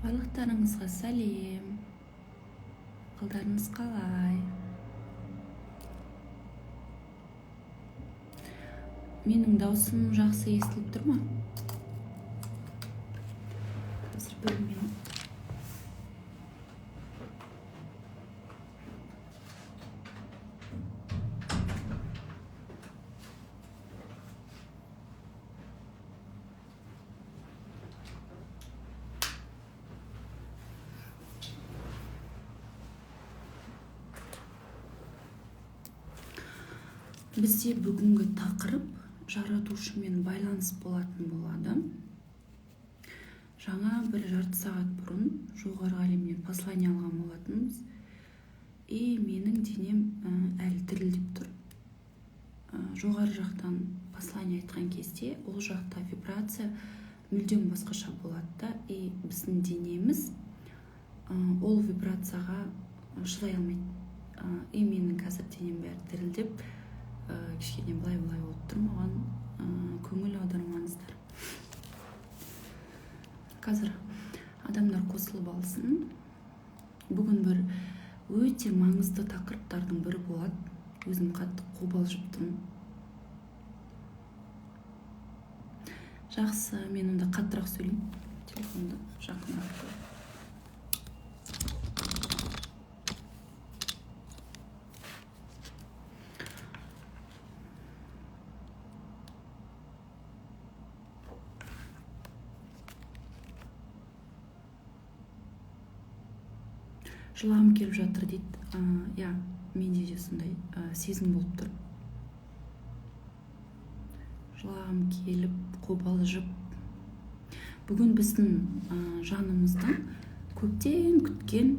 Барлықтарыңызға сәлем. Қалдарыңыз қалай? Менің даусым жақсы естіліп тұр ма? Қазір бір минут. Бізде бүгінгі тақырып жаратушымен байланыс болатын болады. Жаңа бір жарты сағат бұрын жоғарғы әлемнен послание алған болатынбыз. Менің денем әлі дірілдеп тұр. Жоғары жақтан послание айтқан кезде ол жақта вибрация мүлдем басқаша болады да, біздің денеміз ол вибрацияға шыдай алмайды. Менің қазір денем бәрі дірілдеп, кішкене былай болып тұр, маған көңіл аудармаңыздар. Қазір адамдар қосылып алсын. Бүгін бір өте маңызды тақырыптардың бірі болады. Өзім қатты қобалжыптым. Жақсы, мен онда қаттырақ сөйлеймін. Телефонды жақынырақ қойып. Жылағым келіп жатыр дейді. Менде де сондай сезім болып тұр. Жылағым келіп, қобалжып. Бүгін біздің жанымыздың көптен күткен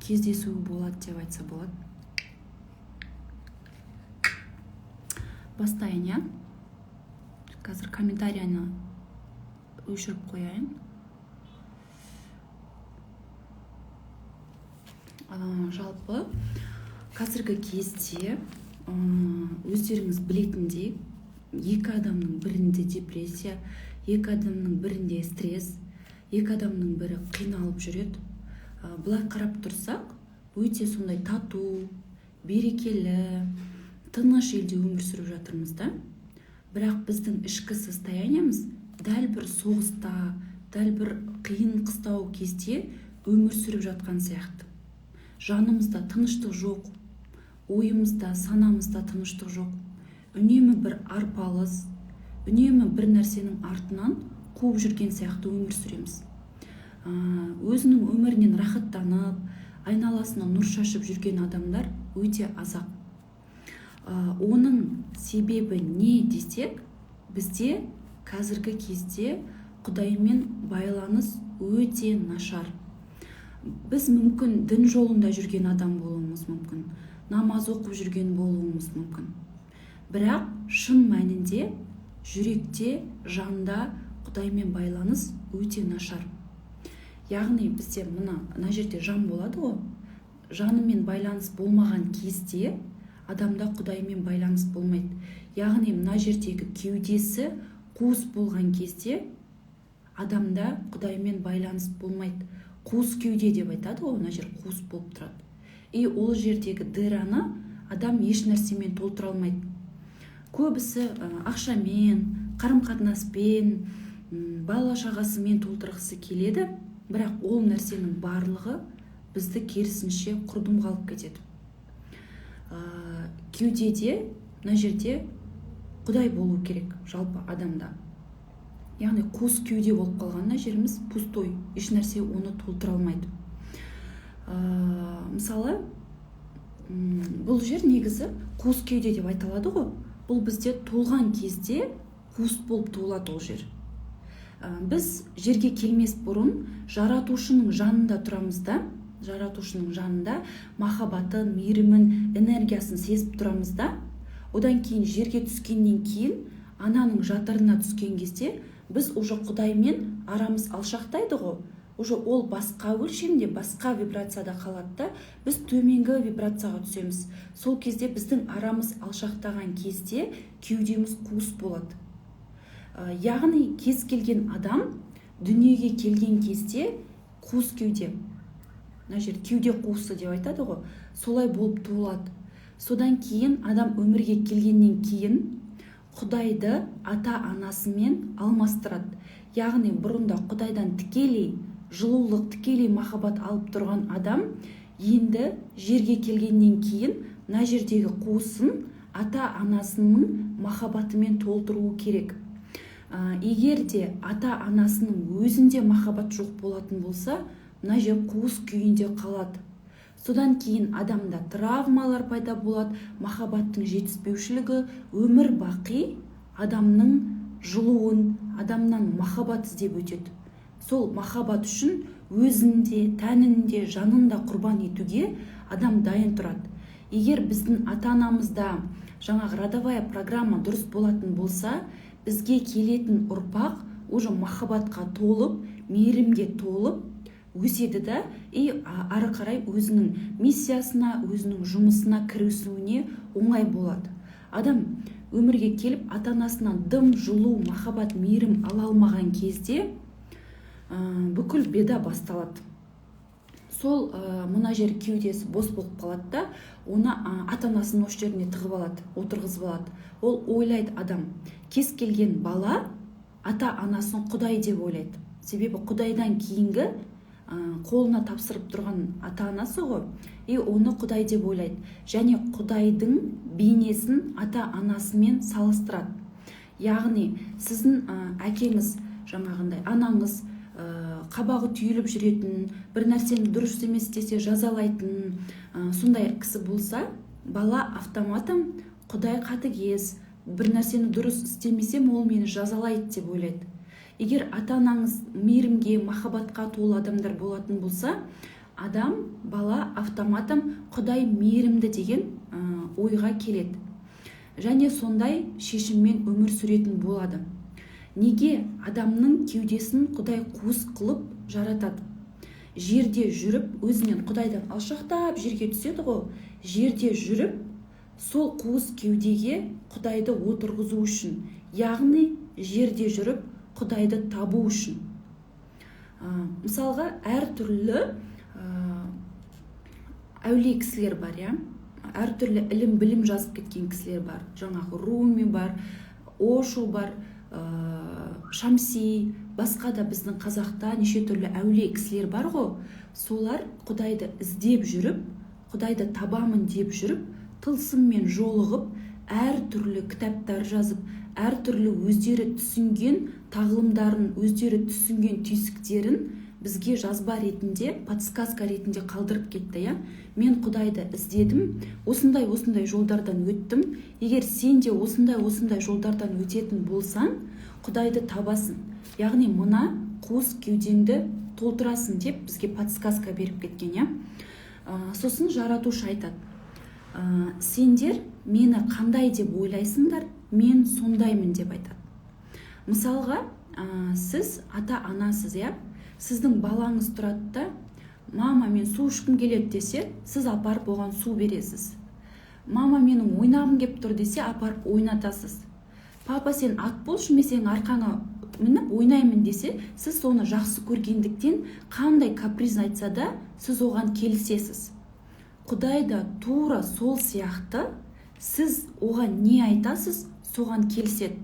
кездесуі болады деп айтса болады. Бастайын, Қазір комментарияны өшіріп қояйын. Жалпы қазіргі кезде өздеріңіз білетіндей, екі адамның бірінде депрессия, екі адамның бірінде стресс, екі адамның бірі қиналып жүреді. Бұлай қарап тұрсақ, өте сондай тату, берекелі, тыныш елде өмір сүріп жатырмыз да. Бірақ біздің ішкі состояниеміз дәл бір соғыста, дәл бір қиын қыстау кезде өмір сүріп жатқан сияқты. Жанымызда тыныштық жоқ, ойымызда, санамызда тыныштық жоқ. Үнемі бір арпалыс, үнемі бір нәрсенің артынан қуып жүрген сияқты өмір сүреміз. Өзінің өмірінен рахаттанып, айналасына нұр шашып жүрген адамдар өте азақ. Оның себебі не десек, бізде қазіргі кезде Құдаймен байланыс өте нашар. Біз мүмкін дін жолында жүрген адам болуымыз мүмкін, намаз оқып жүрген болуымыз мүмкін. Бірақ шын мәнінде жүректе, жанда Құдаймен байланыс өте нашар. Яғни бізде мына жерде жан болады ғой. Жанымен байланыс болмаған кезде адамда Құдаймен байланыс болмайды. Яғни мына жердегі кеудесі қуыс болған кезде адамда Құдаймен байланыс болмайды. Қуыс кеуде деп айтады ғой, мына жер қуыс болып тұрады. Ол жердегі дыраны адам еш нәрсемен толтыра алмайды. Көбісі ақшамен, қарым-қатынаспен, бала шағасымен толтырғысы келеді, бірақ ол нәрсенің барлығы бізді керісінше құрдымға алып кетеді. Кеудеде, мына жерде Құдай болу керек жалпы адамда. Яғни қуыс кеуде болып қалғанына жеріміз пустой, еш нәрсе оны толтыра алмайды. Мысалы, бұл жер негізі қуыс кеуде деп айтылады ғой. Бұл бізде толған кезде қуыс болып туылады ол жер. Біз жерге келмес бұрын жаратушының жанында тұрамыз да, жаратушының жанында махаббатын, мейірімін, энергиясын сезіп тұрамыз да. Одан кейін жерге түскеннен кейін, ананың жатырына түскен кезде біз уже Құдаймен арамыз алшақтайды ғой. Уже ол басқа өлшемде, басқа вибрацияда қалады да, біз төменгі вибрацияға түсеміз. Сол кезде біздің арамыз алшақтаған кезде кеудеміз қуыс болады. Яғни кез келген адам дүниеге келген кезде қуыс кеуде, мына жер кеуде қуысы деп айтады ғой, солай болып туылады. Содан кейін адам өмірге келгеннен кейін Құдайды ата-анасымен алмастырады. Яғни бұрында Құдайдан тікелей жылулық, тікелей махаббат алып тұрған адам енді жерге келгеннен кейін мына жердегі қуысын ата-анасының махаббатымен толтыруы керек. Егер де ата-анасының өзінде махаббат жоқ болатын болса, мына жер қуыс күйінде қалады. Содан кейін адамда травмалар пайда болады, махаббаттың жетіспеушілігі, өмір бақи адамның жылуын, адамнан махаббат іздеп өтеді. Сол махаббат үшін өзінде, тәнінде, жанында құрбан етуге адам дайын тұрады. Егер біздің ата-анамызда жаңағы родовая программа дұрыс болатын болса, бізге келетін ұрпақ уже махаббатқа толып, мейірімге толып өседі да, ары қарай өзінің миссиясына, өзінің жұмысына кірісуіне оңай болады. Адам өмірге келіп ата-анасынан дым, жылу, махаббат, мейірім ала алмаған кезде бүкіл беда басталады. Сол мына жер кеудесі бос болып қалады да, оны ата-анасының осы жеріне тығып алады, отырғызып алады. Ол ойлайды адам, кез келген бала ата-анасын Құдай деп ойлайды. Себебі Құдайдан кейінгі қолына тапсырып тұрған ата-анасы ғой, оны Құдай деп ойлайды. Және Құдайдың бейнесін ата-анасымен салыстырады. Яғни сіздің әкеңіз, жаңағындай анаңыз қабағы түйіліп жүретін, бір нәрсені дұрыс емес десе жазалайтын, сондай кісі болса, бала автоматом Құдай қатыгез, бір нәрсені дұрыс істемесем, ол мені жазалайды деп ойлайды. Егер ата-анаңыз мейірімге, махаббатқа толы адамдар болатын болса, адам, бала автоматом Құдай мейірімді деген ойға келеді. Және сондай шешіммен өмір сүретін болады. Неге адамның кеудесін Құдай қуыс қылып жаратады? Жерде жүріп, өзінен Құдайдан алшақтап жерге түседі ғой, жерде жүріп, сол қуыс кеудеге Құдайды отырғызу үшін, яғни жерде жүріп Құдайды табу үшін. Мысалға, әртүрлі әулие кісілер бар, әртүрлі ілім-білім жазып кеткен кісілер бар. Жаңағы Руми бар, Ошо бар, Шамси, басқа да біздің қазақта неше түрлі әулие кісілер бар ғой. Солар Құдайды іздеп жүріп, Құдайды табамын деп жүріп, тылсыммен жолығып, әртүрлі кітаптар жазып, әртүрлі өздері түсінген тағылымдарын, өздері түсінген түйсіктерін бізге жазба ретінде, подсказка ретінде қалдырып кетті. Мен Құдайды іздедім, осындай жолдардан өттім. Егер сен де осындай жолдардан өтетін болсаң, Құдайды табасың. Яғни мына қуыс кеудеңді толтырасың деп бізге подсказка беріп кеткен. Сосын жаратушы айтады, сендер мені қандай деп ойлайсыңдар, мен сондаймын деп айтады. Мысалға, сіз ата-анасыз, сіздің балаңыз тұрады да, мама, мен су ішкім келеді десе, сіз апарып оған су бересіз. Мама, менің ойнағым кеп тұр десе, апарып ойнатасыз. Папа, сен ат болшы, мен сенің арқаңа мініп ойнаймын десе, сіз соны жақсы көргендіктен қандай каприз айтса да, сіз оған келісесіз. Құдай да тура сол сияқты, сіз оған не айтасыз, соған келіседі.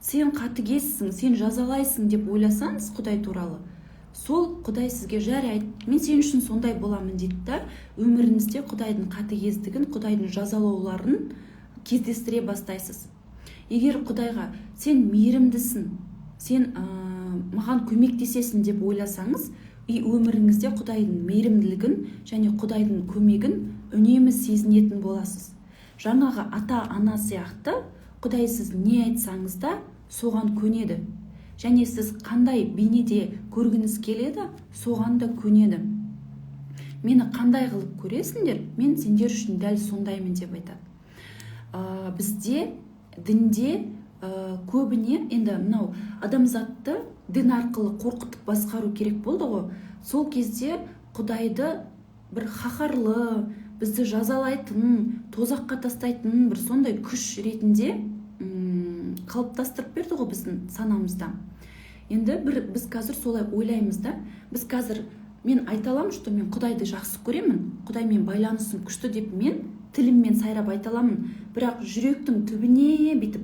Сен қатыгезсің, сен жазалайсың деп ойласаңыз Құдай туралы, сол Құдай сізге жарайды, мен сен үшін сондай боламын дейді да, өміріңізде Құдайдың қатыгездігін, Құдайдың жазалауларын кездестіре бастайсыз. Егер Құдайға сен мейірімдісің, сен маған көмектесесің деп ойласаңыз, өміріңізде Құдайдың мейірімділігін және Құдайдың көмегін үнемі сезінетін боласыз. Жаңағы ата-ана сияқты Құдай сіз не айтсаңыз да соған көнеді. Және сіз қандай бейнеде көргіңіз келеді, соған да көнеді. Мені қандай қылып көресіңдер, мен сендер үшін дәл сондаймын деп айтады. Бізде дінде көбіне енді мынау адамзатты дін арқылы қорқытып басқару керек болды ғой. Сол кезде Құдайды бір қаһарлы, бізді жазалайтын, тозаққа тастайтын бір сондай күш ретінде қалыптастырып берді ғой біздің санамызда. Енді біз қазір солай ойлаймыз да, біз қазір мен айта аламын, что мен Құдайды жақсы көремін, Құдаймен байланысым күшті деп мен тіліммен сайрап айта аламын. Бірақ жүректің түбіне бітіп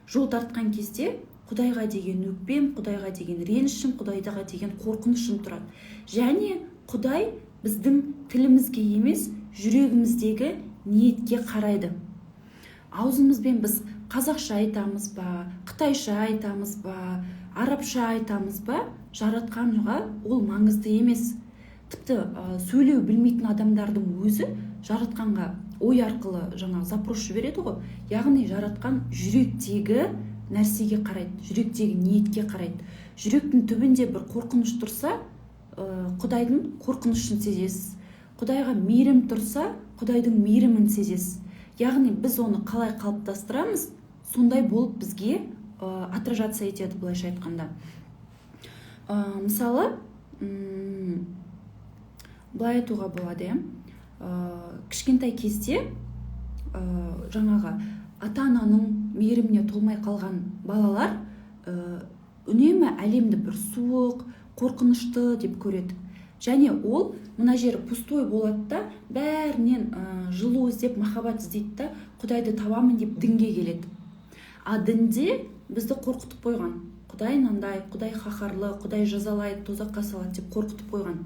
жол тартқан кезде Құдайға деген өкпем, Құдайға деген ренішім, Құдайға деген қорқынышым тұрады. Және Құдай біздің тілімізге емес, жүрегіміздегі ниетке қарайды. Аузымызбен біз қазақша айтамыз ба, қытайша айтамыз ба, арабша айтамыз ба, жаратқанға ол маңызды емес. Тіпті сөйлеу білмейтін адамдардың өзі жаратқанға ой арқылы запрос жібереді ғой. Яғни жаратқан жүректегі нәрсеге қарайды, жүректегі ниетке қарайды. Жүректің түбінде бір қорқыныш тұрса, Құдайдың қорқынышын сезесіз. Құдайға мейірім тұрса, Құдайдың мейірімін сезесіз. Яғни біз оны қалай қалыптастырамыз, сондай болып бізге отражаться етеді, былайша айтқанда. Мысалы, былай айтуға болады, кішкентай кезде ата-ананың мейіріміне толмай қалған балалар үнемі әлемді бір суық, қорқынышты деп көреді. Және ол мына жері пустой болады да, бәрінен жылу іздеп, махаббат іздейді да, Құдайды табамын деп дінге келеді. А дінде бізді қорқытып қойған. Құдай нандай, Құдай қаһарлы, Құдай жазалайды, тозаққа салады деп қорқытып қойған.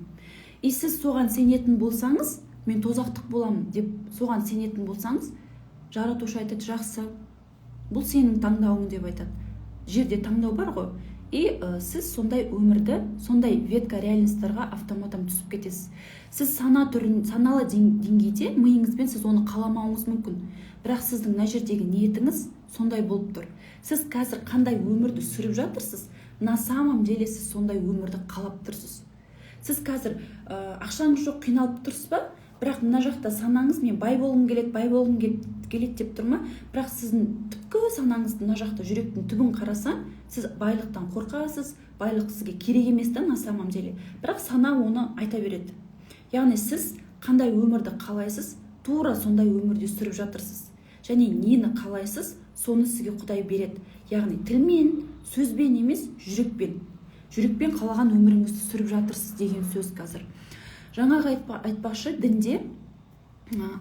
И сіз соған сенетін болсаңыз, мен тозақтық боламын деп соған сенетін болсаңыз, жаратушы айтады, жақсы, бұл сенің таңдауың деп айтады. Жерде таңдау бар ғой. И сіз сондай өмірді, сондай ветка реальностьтарға автоматом түсіп кетесіз. Сіз саналы деңгейде миыңызбен сіз оны қаламауыңыз мүмкін. Бірақ сіздің мына жердегі ниетіңіз сондай болып тұр. Сіз қазір қандай өмірді сүріп жатырсыз, на самом деле сіз сондай өмірді қалап тұрсыз. Сіз қазір ақшаңыз жоқ, қиналып тұрсыз ба? Бірақ мына жақта санаңыз, мен бай болғым келеді деп тұрма, бірақ сіздің түпкі санаңызды мына жақта жүректің түбін қарасаң, сіз байлықтан қорқасыз, байлық сізге керек емес та на самом деле. Бірақ сана оны айта береді. Яғни сіз қандай өмірді қалайсыз, тура сондай өмірде сүріп жатырсыз. Және нені қалайсыз, соны сізге Құдай береді. Яғни тілмен, сөзбен емес, жүрекпен. Жүрекпен қалаған өміріңізді сүріп жатырсыз деген сөз қазір. Жаңағы айтпақшы, дінде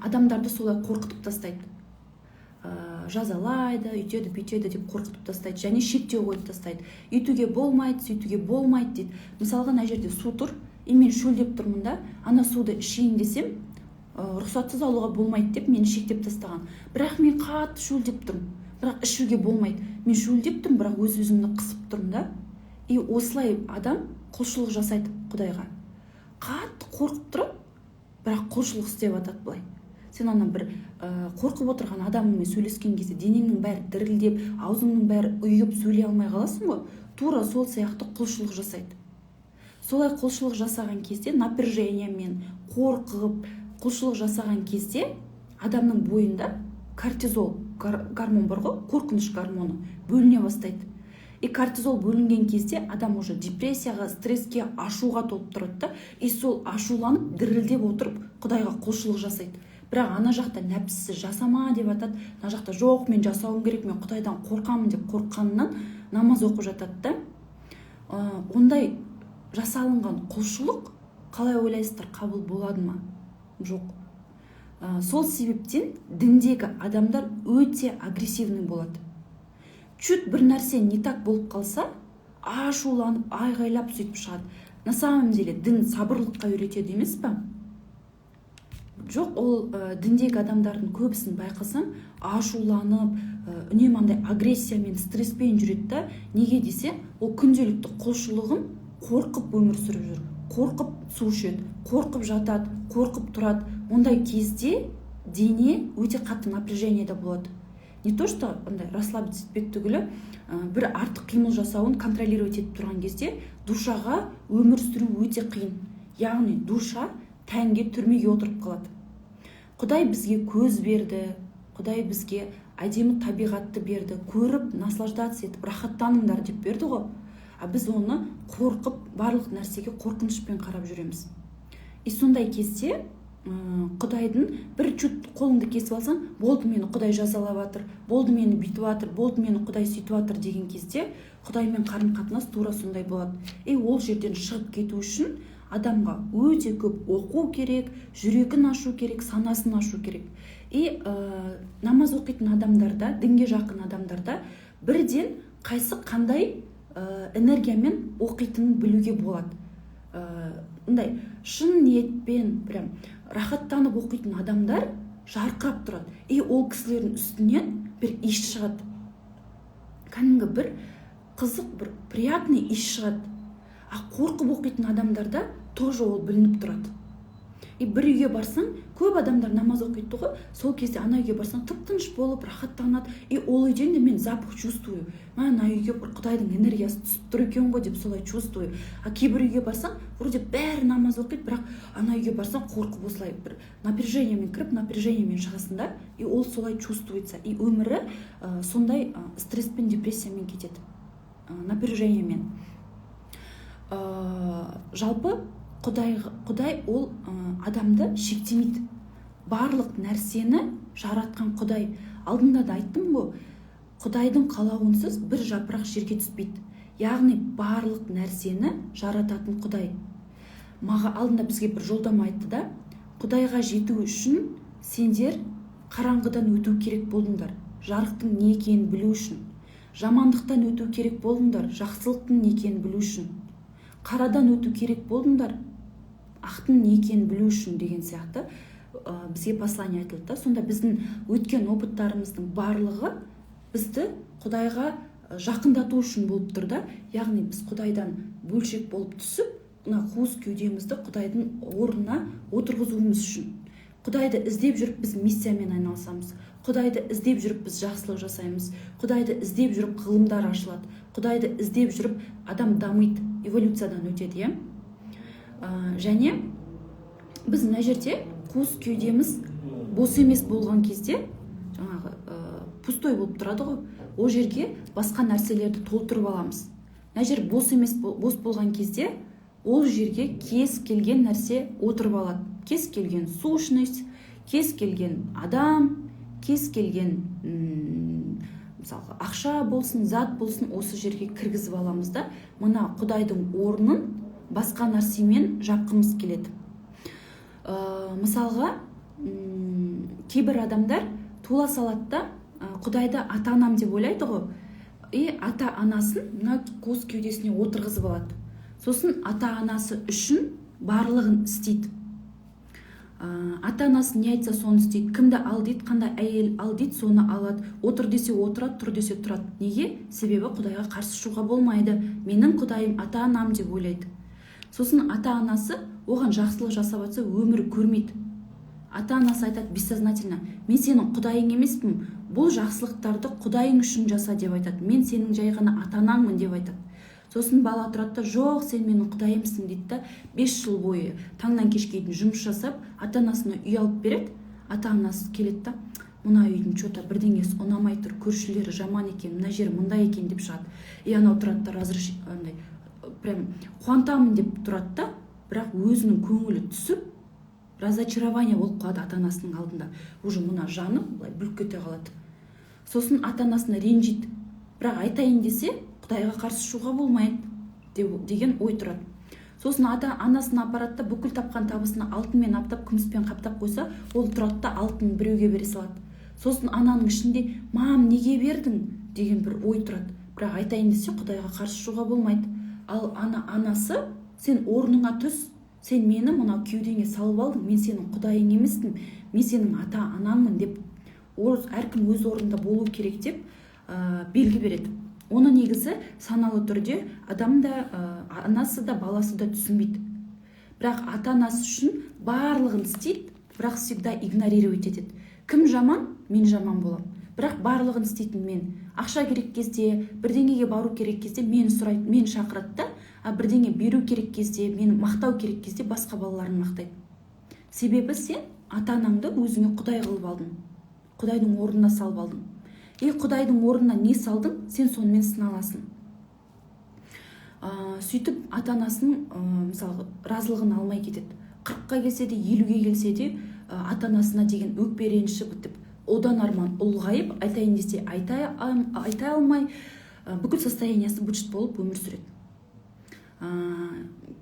адамдарды солай қорқытып тастайды. Жазалайды, үйтеді, бүйтеді деп қорқытып тастайды. Және шектеу қойып тастайды. Үйтуге болмайды, сөйтуге болмайды дейді. Мысалға, мына жерде су тұр, мен шөлдеп тұрмын да, ана суды ішейін десем, рұқсатсыз алуға болмайды деп мені шектеп тастаған. Бірақ мен қатты шөлдеп тұрмын, бірақ ішуге болмайды. Мен шөлдеп тұрмын, бірақ өз-өзімді қысып тұрмын да. И осылай адам құлшылық жасайды Құдайға. Қатты қорқып тұрып, бірақ құлшылық істеп атады былай. Сен ана бір қорқып отырған адамыңмен сөйлескен кезде денеңнің бәрі дірілдеп, аузыңның бәрі ұйып сөйлей алмай қаласың ғой. Тура сол сияқты құлшылық жасайды. Солай құлшылық жасаған кезде, напряжениемен қорқып, құлшылық жасаған кезде адамның бойында кортизол гормон бар ғой, қорқыныш гормоны бөліне бастайды. И кортизол бөлінген кезде адам уже депрессияға, стресске, ашуға толып тұрады да, и сол ашуланып, дірілдеп отырып Құдайға құлшылық жасайды. Бірақ ана жақта нәпсісі жасама деп атады, ана жақта жоқ, мен жасауым керек, мен Құдайдан қорқамын деп қорыққанынан намаз оқып жатады да. Ондай жасалынған құлшылық қалай ойлайсыздар, қабыл болады ма? Жоқ. Сол себептен діндегі адамдар өте агрессивный болады. Чуть бір нәрсе не так болып қалса, ашуланып, айғайлап сөйтіп шығады. На самом деле дін сабырлыққа үйретеді емес па? Жоқ, ол діндегі адамдардың көбісін байқасаң, ашуланып, үнемі андай агрессиямен, стресспен жүреді да. Неге десе, ол күнделікті құлшылығын қорқып өмір сүріп жүр. Қорқып су ішеді, қорқып жатады, қорқып тұрады. Ондай кезде дене өте қатты напряжениеде болады. Не то, что расслабиться етпек түгілі, бір артық қимыл жасауын контролировать етіп тұрған кезде душаға өмір сүру өте қиын. Яғни душа тәнге, түрмеге отырып қалады. Құдай бізге көз берді, Құдай бізге әдемі табиғатты берді, көріп, наслаждаться етіп, рахаттаныңдар деп берді ғой. А біз оны қорқып, барлық нәрсеге қорқынышпен қарап жүреміз. И сондай кезде Құдайдың бір чут қолыңды кесіп алсаң, болды мені Құдай жазалап жатыр, болды мені бүйтіп жатыр, болды мені Құдай сөйтіп жатыр деген кезде Құдаймен қарым-қатынас тура сондай болады. И ол жерден шығып кету үшін адамға өте көп оқу керек, жүрегін ашу керек, санасын ашу керек. И намаз оқитын адамдарда, дінге жақын адамдарда бірден қандай энергиямен оқитынын білуге болады. Мындай шын ниетпен прям рахаттанып оқитын адамдар жарқырап тұрады. И ол кісілердің үстінен бір иіс шығады. Кәдімгі бір қызық, бір приятный иіс шығады. А қорқып оқитын адамдарда тоже ол білініп тұрады. И бір үйге барсаң, көп адамдар намаз оқиды ғой, сол кезде ана үйге барсаң тып-тыныш болып, рахаттанады. И ол үйден де мен запах чувствую. Ана үйге бір Құдайдың энергиясы түсіп тұр екен ғой деп солай чувствую. А кейбір үйге барсаң, вроде бәрі намаз оқиды, бірақ ана үйге барсаң қорқып осылай бір напряжениемен кіріп, напряжениемен шығасың да, и ол солай чувствуется. И өмірі сондай стресспен, депрессиямен кетеді. Напряжениемен. Жалпы Құдай ол адамды шектемейді. Барлық нәрсені жаратқан Құдай. Алдында да айттым ғой, Құдайдың қалауынсыз бір жапырақ жерге түспейді. Яғни барлық нәрсені жарататын Құдай. Алдында бізге бір жолдама айтты да, Құдайға жету үшін сендер қараңғыдан өту керек болдыңдар, жарықтың не екенін білу үшін. Жамандықтан өту керек болдыңдар, жақсылықтың не екенін білу үшін. Қарадан өту керек болдыңдар, ақтың не екенін білу үшін деген сияқты бізге послание айтылды. Сонда біздің өткен опыттарымыздың барлығы бізді Құдайға жақындату үшін болып тұр да. Яғни біз Құдайдан бөлшек болып түсіп, қуыс кеудемізді Құдайдың орнына отырғызуымыз үшін. Құдайды іздеп жүріп біз миссиямен айналысамыз. Құдайды іздеп жүріп біз жақсылық жасаймыз. Құдайды іздеп жүріп ғылымдар ашылады. Құдайды іздеп жүріп адам дамиды, эволюциядан өтеді, және біз мына жерде қуыс кеудеміз бос емес болған кезде, жаңағы пустой болып тұрады ғой, ол жерге басқа нәрселерді толтырып аламыз. Мына жер бос болған кезде ол жерге кез келген нәрсе отырып алады. Кез келген сущность, кез келген адам, кез келген мысалы ақша болсын, зат болсын, осы жерге кіргізіп аламыз да. Мына Құдайдың орнын басқа нәрсемен жапқымыз келеді. Мысалға, кейбір адамдар тула салады да, Құдайды ата-анам деп ойлайды ғой, и ата-анасын мына қуыс кеудесіне отырғызып алады. Сосын ата-анасы үшін барлығын істейді. Ата-анасы не айтса соны істейді. Кімді ал дейді, қандай әйел ал дейді, соны алады. Отыр десе отырады, тұр десе тұрады. Неге? Себебі Құдайға қарсы шығуға болмайды. Менің Құдайым ата-анам деп ойлайды. Сосын ата-анасы оған жақсылық жасап жатса өмірі көрмейді. Ата-анасы айтады бессознательно: мен сенің Құдайың емеспін, бұл жақсылықтарды Құдайың үшін жаса деп айтады. Мен сенің жай ғана ата-анаңмын деп айтады. Сосын бала тұрады да: жоқ, сен менің Құдайымсың дейді да, 5 жыл бойы таңнан кешке дейін жұмыс жасап, ата-анасына үй алып береді. Ата-анасы келеді да: мына үйдің что-то бірдеңесі ұнамай тұр, көршілері жаман екен, мына жер мындай екен деп шығады. И анау тұрады да, прям қуантамын деп тұрады да, бірақ өзінің көңілі түсіп, разочарование болып қалады ата-анасының алдында. Уже мына жаны былай бүлк кете қалады. Сосын ата-анасына ренжиді. Бірақ айтайын десе, Құдайға қарсы шығуға болмайды деген ой тұрады. Сосын ата-анасына апарады да, бүкіл тапқан табысына алтынмен аптап, күміспен қаптап қойса, ол тұрады да алтынын біреуге бере салады. Сосын ананың ішінде: мам, неге бердің деген бір ой тұрады. Бірақ айтайын десе, Құдайға қарсы шығуға болмайды. Ал анасы: сен орныңа түс, сен мені мына кеудеңе салып алдың, мен сенің Құдайың емеспін, мен сенің ата-анаңмын деп, әркім өз орнында болу керек деп белгі береді. Оны негізі саналы түрде адам да, анасы да, баласы да түсінбейді. Бірақ ата-анасы үшін барлығын істейді, бірақ всегда игнорировать етеді. Кім жаман? Мен жаман болам. Бірақ барлығын істейтін мен. Ақша керек кезде, бірдеңеге бару керек кезде мені сұрайды, мені шақырады да, бірдеңе беру керек кезде, мені мақтау керек кезде басқа балаларын мақтайды. Себебі сен ата-анаңды өзіңе Құдай қылып алдың. Құдайдың орнына салып алдың. И Құдайдың орнына не салдың, сен сонымен сыналасың. Сөйтіп ата-анасының мысалы разылығын алмай кетеді. 40-қа келсе де, 50-ге келсе де ата-анасына деген өкпе-реніші бітіп, одан арман ұлғайып, айтайын десе айта алмай, бүкіл состояниясы быт-шыт болып өмір сүреді.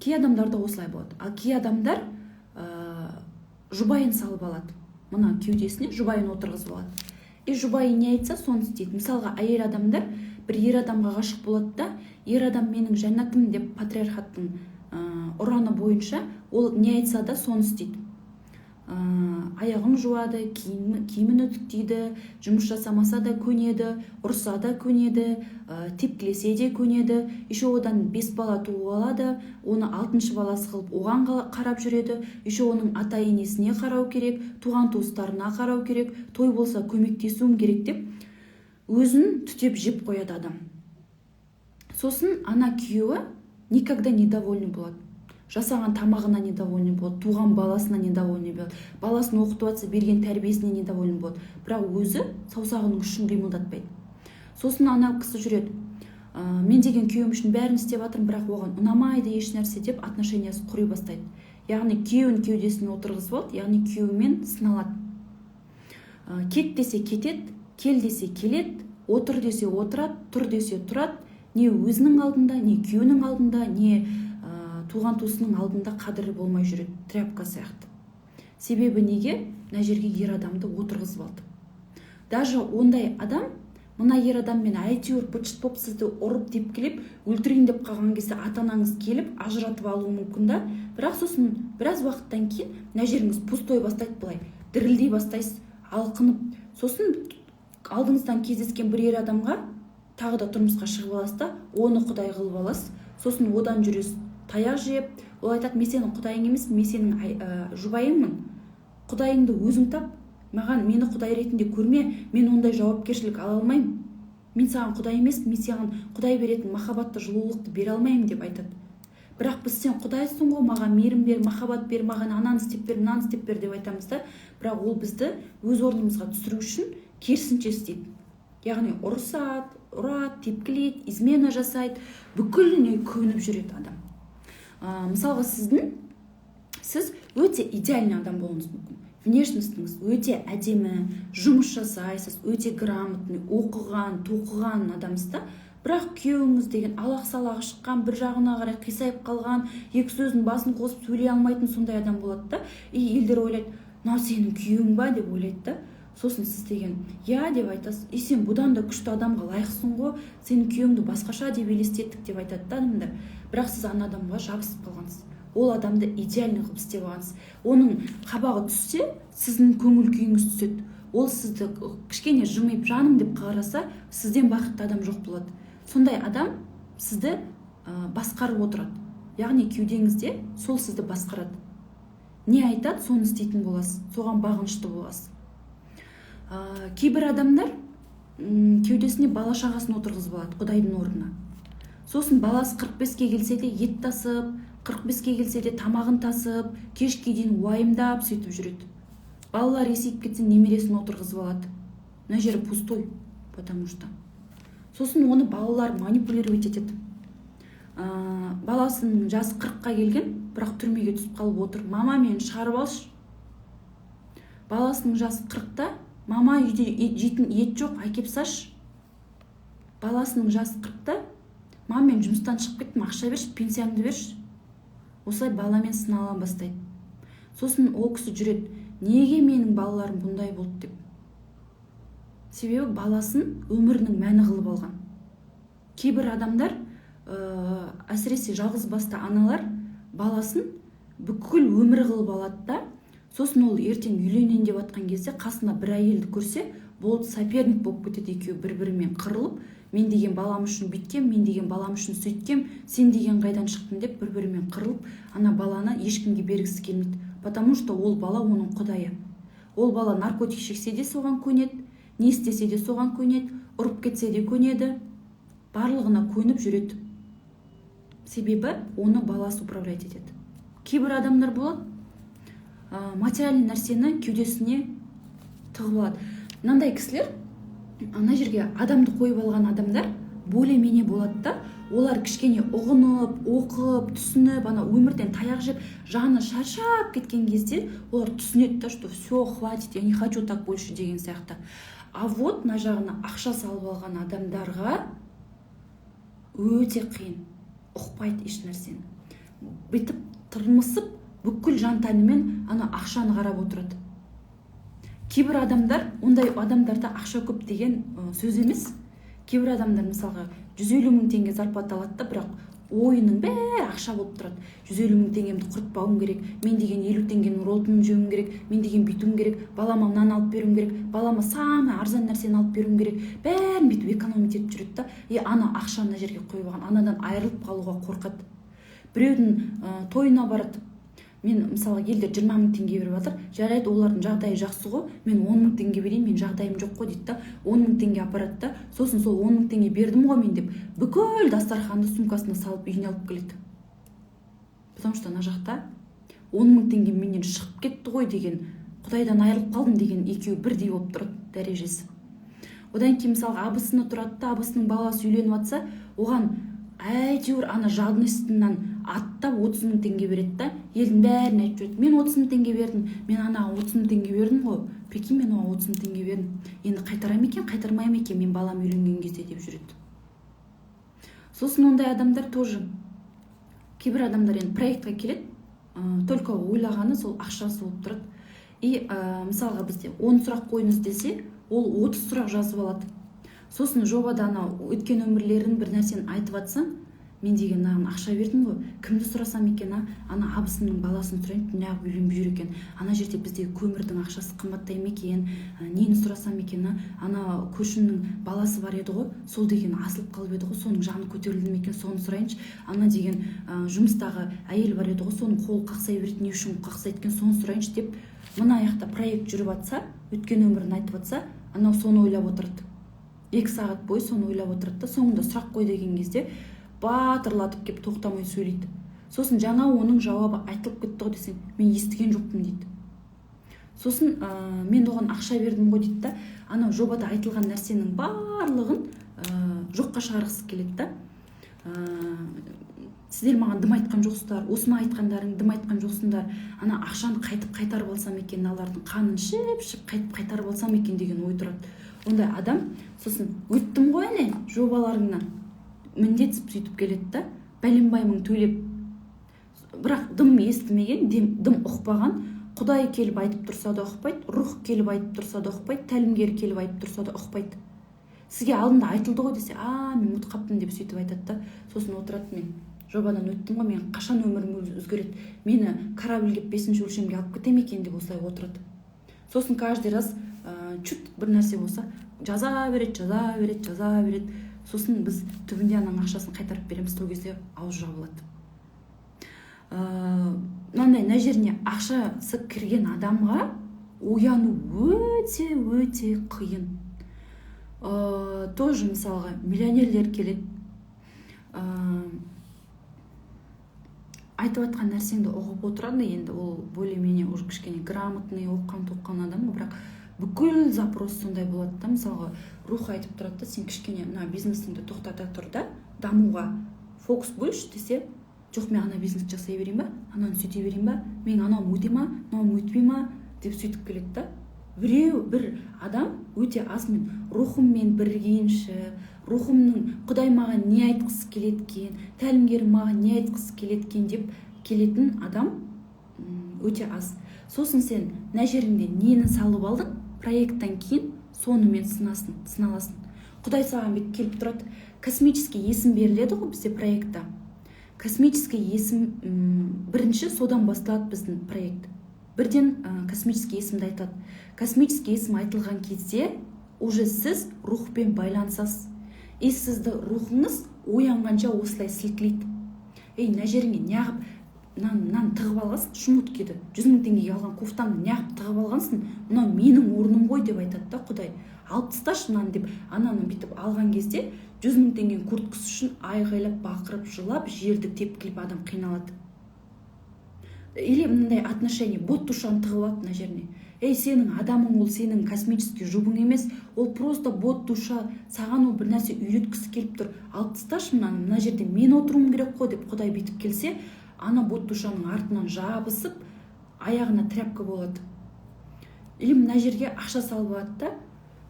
Кей адамдарда осылай болады. Ал кей адамдар жұбайын салып алады, мына кеудесіне жұбайын отырғызып алады. Жұбайы не айтса соны істейді. Мысалға, әйел адамдар бір ер адамға ғашық болады да, ер адам менің жәннатым деп патриархаттың ұраны бойынша ол не айтса да соны істейді. Аяғын жуады, киімін үтіктейді, жұмыс жасамаса да көнеді, ұрса да көнеді, тепкілесе де көнеді. Еще одан 5 бала туып алады, оны 6-шы баласы қылып оған қарап жүреді. Еще оның ата-енесіне қарау керек, туған туыстарына қарау керек, той болса көмектесуім керек деп өзін түтеп жеп қояды адам. Сосын ана күйеуі никогда недовольный болады. Жасаған тамағына недовольный болады, туған баласына недовольный болады, баласын оқытып жатса берген тәрбиесіне недовольный болады. Бірақ өзі саусағының ұшын қимылдатпайды. Сосын ана кісі жүреді. Мен деген күйеуім үшін бәрін істеп жатырмын, бірақ оған ұнамайды еш нәрсе деп отношениясы құри бастайды. Яғни күйеуін кеудесіне отырғызып алды, яғни күйеуімен сыналады. Кет десе кетеді, кел десе келеді, отыр десе отырады, тұр десе тұрады. Не өзінің алдында, не күйеуінің алдында, не туған туысының алдында қадірі болмай жүреді, тряпка сияқты. Себебі неге? Мына жерге ер адамды отырғызып алды. Даже ондай адам, мына ер адаммен әйтеуір быт-шыт боп сізді ұрып тепкілеп, өлтірейін деп қалған кезде ата-анаңыз келіп ажыратып алуы мүмкін да, бірақ сосын біраз уақыттан кейін мына жеріңіз пустой бастайды, былай дірілдей бастайсыз, алқынып. Сосын алдыңыздан кездескен бір ер адамға тағы да тұрмысқа шығып аласыз да, оны құдай қылып аласыз. Сосын одан жүресіз таяқ жеп, ол айтады, мен сенің құдайың емес, мен сенің жұбайыңмын. Құдайыңды өзің тап, мені құдай ретінде көрме, мен ондай жауапкершілік ала алмаймын. Мен саған құдай емес, мен саған құдай беретін махаббатты, жылулықты бере алмаймын деп айтады. Бірақ біз сен құдайсың ғой, маған мейірім бер, махаббат бер, маған ананы істеп бер, мынаны істеп бер деп айтамыз да, бірақ ол бізді өз орнымызға түсіру үшін керісінше істейді. Яғни ұрсады, ұрады, тепкілейді, измена жасайды, бүкіліне көніп жүреді адам. Мысалға, сіз өте идеальный адам болуыңыз мүмкін. Внешностіңіз өте әдемі, жұмыс жасайсыз, өте грамотный, оқыған, тоқыған адамсыз да, бірақ күйеуіңіз деген алақ-салақ шыққан, бір жағына қарай қисайып қалған, екі сөздің басын қосып сөйлей алмайтын сондай адам болады да, елдер ойлайды, мынау сенің күйеуің ба деп ойлайды да. Сосын сіз деген я деп айтасыз, сен бұдан да күшті адамға лайықсың ғой, сенің күйеуіңді басқаша деп елестеттік деп айтады да адамдар. Бірақ сіз ана адамға жабысып қалғансыз. Ол адамды идеальный қылып істеп алғансыз. Оның қабағы түссе, сіздің көңіл күйіңіз түседі. Ол сізді кішкене жымиып жаным деп қараса, сізден бақытты адам жоқ болады. Сондай адам сізді басқарып отырады. Яғни кеудеңізде сол сізді басқарады. Не айтады, соны істейтін боласыз, соған бағынышты боласыз. Кейбір адамдар кеудесіне бала шағасын отырғызып алады құдайдың орнына. Сосын баласы 45-ке келсе де ет тасып, 45-ке келсе де тамағын тасып, кешке дейін уайымдап сөйтіп жүреді. Балалар есейіп кетсе немересін отырғызып алады. Мына жері пустой, потому что. Сосын оны балалар манипулировать етеді. Баласының жасы 40-қа келген, бірақ түрмеге түсіп қалып отыр. Мама, мені шығарып алшы. Баласының жасы 40-та, мама, үйде жейтін ет жоқ, әкеп саш. Баласының жасы 40-та, мама, мен жұмыстан шығып кеттім, ақша берші, пенсиямды берші. Осылай баламен сынала бастайды. Сосын ол кісі жүреді, неге менің балаларым бұндай болды деп. Себебі баласын өмірінің мәні қылып алған. Кейбір адамдар, әсіресе жалғыз басты аналар, баласын бүкіл өмірі қылып алады да, сосын ол ертең үйленейін деп жатқан кезде қасына бір әйелді көрсе, болды, соперник болып кетеді, екеуі бір-бірімен қырылып, мен деген балам үшін бүйткем, мен деген балам үшін сөйткем, сен деген қайдан шықтың деп бір-бірімен қырылып, ана баланы ешкімге бергісі келмейді. Потому что ол бала оның құдайы. Ол бала наркотик шексе де соған көнеді, не істесе де соған көнеді, ұрып кетсе де көнеді, барлығына көніп жүреді. Себебі оны баласы управлять етеді. Кейбір адамдар болады, материальный нәрсені кеудесіне тығып алады. Мынандай кісілер, ана жерге адамды қойып алған адамдар более-менее болады да, олар кішкене ұғынып, оқып, түсініп, ана өмірден таяқ жеп, жаны шаршап кеткен кезде олар түсінеді да, что все, хватит, я не хочу так больше деген сияқты. А вот мына жағына ақша салып алған адамдарға өте қиын. ұқпайды еш нәрсені. Бүйтіп тырмысып бүкіл жан тәнімен ана ақшаны қарап отырады. Кейбір адамдар, ондай адамдарда ақша көп деген сөз емес. Кейбір адамдар мысалға 150 мың теңге зарплата алады да, бірақ ойының бәрі ақша болып тұрады. 150 мың теңгемді құртпауым керек, мен деген 50 теңгенің роллтын жеуім керек, мен деген бүйтуім керек, балама нан алып беруім керек, балама самый арзан нәрсені алып беруім керек. Бәрін бүйтіп экономить етіп жүреді да, ана ақшаны ана жерге қойып алған, анадан айырылып қалуға қорқады. Біреудің тойына барады. Мен мысалы елдер 20 мың теңге беріп жатыр, жарайды, олардың жағдайы жақсы ғой, мен 10 мың теңге берейін, мен жағдайым жоқ қой дейді да, 10 мың теңге апарады да, сосын сол 10 мың теңге бердім ғой мен деп, бүкіл дастарханды сумкасына салып үйіне алып келеді. Потому что ана жақта 10 мың теңге менен шығып кетті ғой деген, Құдайдан айырылып қалдым деген екеуі бірдей болып тұрады дәрежесі. Одан кейін мысалға абысыны тұрады да, абысының баласы үйленіп жатса, оған әйтеуір ана жадностьтан аттап 30 мың теңге береді да, елдің бәрін айтып жүреді. Мен 30 мың теңге бердім, мен анаға 30 мың теңге бердім ғой, прикинь, мен оған 30 мың теңге бердім. Енді қайтарам екен, қайтармайым екен, мен балам үйленген кезде деп жүреді. Сосын ондай адамдар тоже, кейбір адамдар енді проектқа келеді, только ойлағаны сол ақшасы болып тұрады. И мысалға бізде 10 сұрақ қойыңыз десе, ол 30 сұрақ жазып алады. Сосын жобада өткен өмірлерін бір нәрсені айтып жатсаң, мен деген ақша бердім ғой, кімді сұрасам екен, ана абысының баласын сұрайын, неғып үйленбей жүр екен, ана жерде біздегі көмірдің ақшасы қымбаттай ма екен, нені сұрасам екен, ана көршімнің баласы бар еді ғой, сол деген асылып қалып еді ғой, соның жаны көтерілді ме екен, соны сұрайыншы, ана деген жұмыстағы әйел бар еді ғой, соның қолы қақсай береді, не үшін қақсайды екен, соны сұрайыншы деп, мына аяқта проект жүріп жатса, өткен өмірін айтып жатса, анау соны ойлап отырады. 2 сағат бойы соны ойлап отырады да, соңында сұрақ қой деген кезде батырлатып кеп тоқтамай сөйлейді. Сосын жаңа оның жауабы айтылып кетті ғой десең, мен естіген жоқпын дейді. Сосын мен оған ақша бердім ғой дейді да, анау жобада айтылған нәрсенің барлығын жоққа шығарғысы келеді да. Сіздер маған дым айтқан жоқсыздар, осыны айтқандарың дым айтқан жоқсыңдар, ана ақшаны қайтып қайтарып алсам екен, алардың қанын ішіп қайтып қайтарып алсам екен деген ой тұрады. Ондай адам сосын өттім ғой әне жобаларыңнан міндетсіп сөйтіп келеді да, бәленбай мың төлеп, бірақ дым естімеген, дым ұқпаған, Құдай келіп айтып тұрса да ұқпайды, рух келіп айтып тұрса да ұқпайды, тәлімгер келіп айтып тұрса да ұқпайды. Сізге алдында айтылды ғой десе, мен ұмытып қаптым деп сөйтіп айтады да, сосын отырады, мен жобадан өттім ғой, мен қашан өмірім өзгереді, мені корабльге 5-ші өлшемге алып кетем екен деп осылай отырады. Сосын каждый раз чуть бір нәрсе болса, жаза береді. Сосын біз түбінде ананың ақшасын қайтарып береміз, сол кезде ауыз жабылады. Мынандай мына жеріне ақшасы кірген адамға ояну өте қиын. Тоже мысалға миллионерлер келеді, айтып жатқан нәрсеңді ұғып отырады, енді ол более-менее уже кішкене грамотный, оққан адам, бірақ бүкіл запрос сондай болады да. Мысалға рух айтып тұрады да, сен кішкене мына бизнесіңді тоқтата тұр да, дамуға фокус бөлші десе, жоқ, мен ана бизнес жасай берейін ба, ананы сөйте берейін ба, мен анауым өте ма, мынауым өтпей ма деп сөйтіп келеді да. Бір адам өте аз, мен рухыммен біргейінші, рухымның Құдай маған не айтқысы келеткен, тәлімгерім маған не айтқысы келеткен деп келетін адам өте аз. Сосын сен мына жеріңде нені салып алдың, проекттан кейін сонымен сыналасың. Құдай саған бет келіп тұрады, космический есім беріледі ғой бізде проектта. Космический есім бірінші содан басталады біздің проект. Бірден космический есімді айтады. Космический есім айтылған кезде уже сіз рухпен байланысасыз. И сізді рухыңыз оянғанша осылай сілкілейді. Мына жеріңе неғып нан тығып алғансың, шумуткеді, 100 мың теңгеге алған кофтаңды неғып тығып алғансың, мынау менің орным ғой деп айтады да Құдай. Алып тасташы мынаны деп, ананы бүйтіп алған кезде 100 мың теңгенің курткасы үшін айғайлап, бақырып, жылап, жерді тепкілеп адам қиналады. Или мынандай отношение, бот душаны тығып алады мына жеріне. Сенің адамың, ол сенің космический жұбың емес, ол просто бот душа, саған ол бір нәрсе үйреткісі келіп тұр. Алып тасташы мынаны, мына жерде мен отыруым керек қой деп Құдай бүйтіп келсе, ана бот душаның артынан жабысып, аяғына тряпка болады. Или мына жерге ақша салып алады да,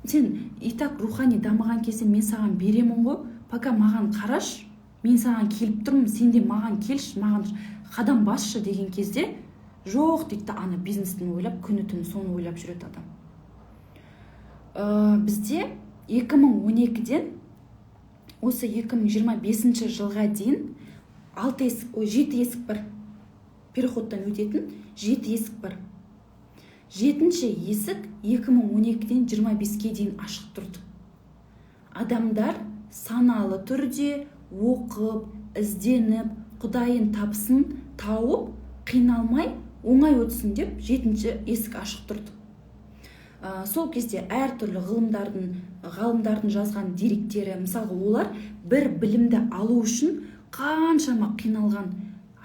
сен и так рухани дамыған кезде мен саған беремін ғой, пока маған қараш, мен саған келіп тұрмын, сен де маған келші, маған қадам басшы деген кезде жоқ дейді, ана бизнестің ойлап, күні түні соны ойлап жүреді адам. Бізде 2012-ден осы 2025 жылға дейін 7 есік бар. Переходтан өтетін 7 есік бар. 7-ші есік 2012-ден 25-ке дейін ашық тұрды. Адамдар саналы түрде оқып, ізденіп, Құдайын тапсын, тауып, қиналмай, оңай өтсін деп 7-ші есік ашық тұрды. Сол кезде әртүрлі ғалымдардың жазған деректері, мысалы олар бір білімді алу үшін қаншама қиналған,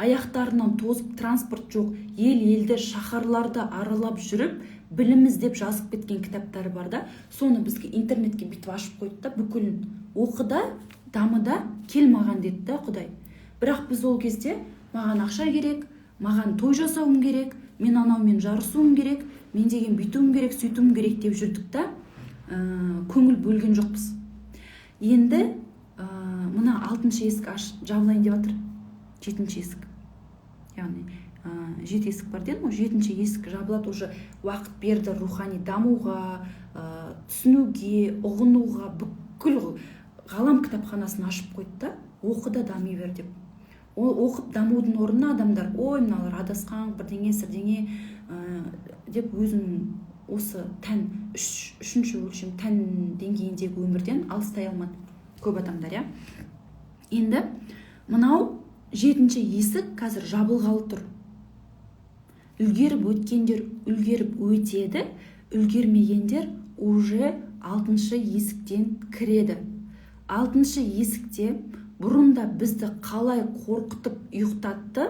аяқтарынан тозып, транспорт жоқ, елді шаһарларды аралап жүріп, білім іздеп жазып кеткен кітаптары бар да, соны бізге интернетке бүйтіп ашып қойды да, бүкілін оқыда, дамыда келмаған деді да Құдай. Бірақ біз ол кезде маған ақша керек, маған той жасауым керек, мен анаумен жарысуым керек, мен деген бүйтуім керек, сөйтуім керек деп жүрдік та, көңіл бөлген жоқпыз. Енді мына 6-шы есік жабылайын деп жатыр. 7-ші есік. Яғни 7 есік бар дедім, 7-ші есік жабылады, уже уақыт берді рухани дамуға, түсінуге, ұғынуға, бүкіл ғалам кітапханасын ашып қойды да, оқыда дами бер деп. Ол оқып дамудың орнына адамдар, ой, мыналар адасқан, бірдеңе, сірдеңе деп өзінің осы тән, үшінші өлшем тән деңгейіндегі өмірден алыстай алмады көп адамдар, я. Енді мынау 7-ші есік қазір жабылғалы тұр. Үлгеріп өткендер үлгеріп өтеді, үлгермегендер уже 6-шы есіктен кіреді. 6-шы есікте бұрында бізді қалай қорқытып ұйықтатты,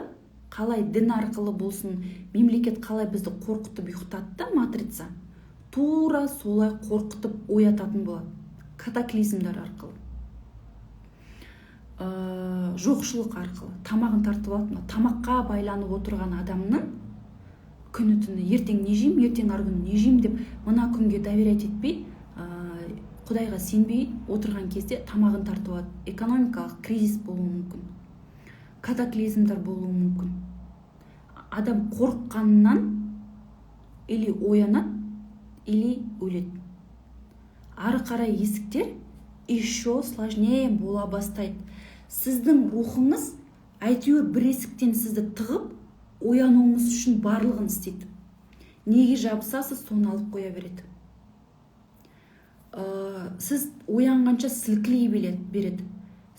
қалай дін арқылы болсын, мемлекет қалай бізді қорқытып ұйықтатты, матрица, тура солай қорқытып оятатын болады. Катаклизмдар арқылы, жоқшылық арқылы, тамағын тартып алатын. Тамаққа байланып отырған адамның күні түні ертең не жеймін, ертең арғы күні не жеймін деп мына күнге доверять етпей, Құдайға сенбей отырған кезде тамағын тартып алады. Экономикалық кризис болуы мүмкін, катаклизмдар болуы мүмкін. Адам қорыққанынан или оянады, или өледі. Ары қарай есіктер еще сложнее бола бастайды. Сіздің рухыңыз әйтеуір бір есіктен сізді тығып, оянуыңыз үшін барлығын істейді. Неге жабысасыз, соны алып қоя береді. Сіз оянғанша сілкілей береді.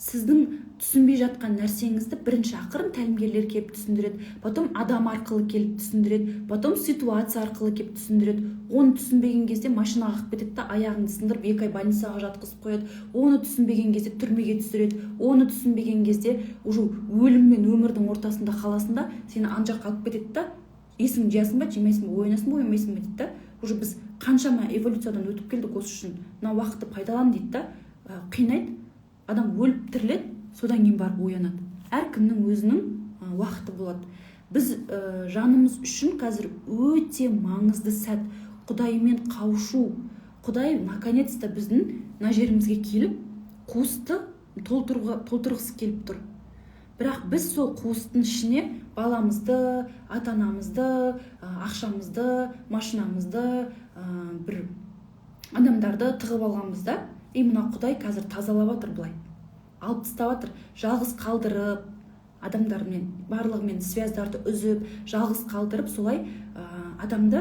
Сіздің түсінбей жатқан нәрсеңізді бірінші ақырын тәлімгерлер келіп түсіндіреді, потом адам арқылы келіп түсіндіреді, потом ситуация арқылы келіп түсіндіреді. Оны түсінбеген кезде машинаға қағып кетеді да, аяғыңды сындырып 2 ай больницаға жатқызып қояды. Оны түсінбеген кезде түрмеге түсіреді. Оны түсінбеген кезде уже өлім мен өмірдің ортасында қаласында сені ана жаққа алып кетеді да, есің жиясың ба, жемейсің ба, оянасың ба, оянбайсың ба дейді да. Уже біз қаншама эволюциядан өтіп келдік осы үшін, мына уақытты пайдалан дейді да, қинайды. Адам өліп тіріледі, содан кейін барып оянады. Әркімнің өзінің уақыты болады. Біз жанымыз үшін қазір өте маңызды сәт, Құдаймен қауышу. Құдай наконец-то біздің мына жерімізге келіп, қуысты толтырғысы келіп тұр. Бірақ біз сол қуыстың ішіне баламызды, ата-анамызды, ақшамызды, машинамызды, бір адамдарды тығып алғанбызда, мына Құдай қазір тазалап жатыр, былай алып тастап жатыр, жалғыз қалдырып, адамдармен барлығымен связдарды үзіп, жалғыз қалдырып, солай адамды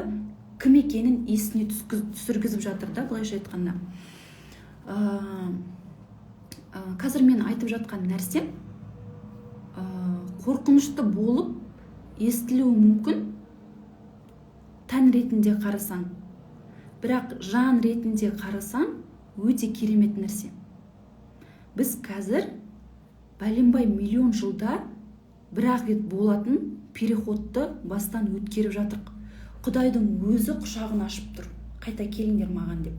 кім екенін есіне түсіргізіп жатыр да, былайша айтқанда. Қазір мен айтып жатқан нәрсе қорқынышты болып естілуі мүмкін тән ретінде қарасаң, бірақ жан ретінде қарасаң өте керемет нәрсе. Біз қазір бәленбай миллион жылда бір-ақ рет болатын переходты бастан өткеріп жатырық. Құдайдың өзі құшағын ашып тұр, қайта келіңдер маған деп.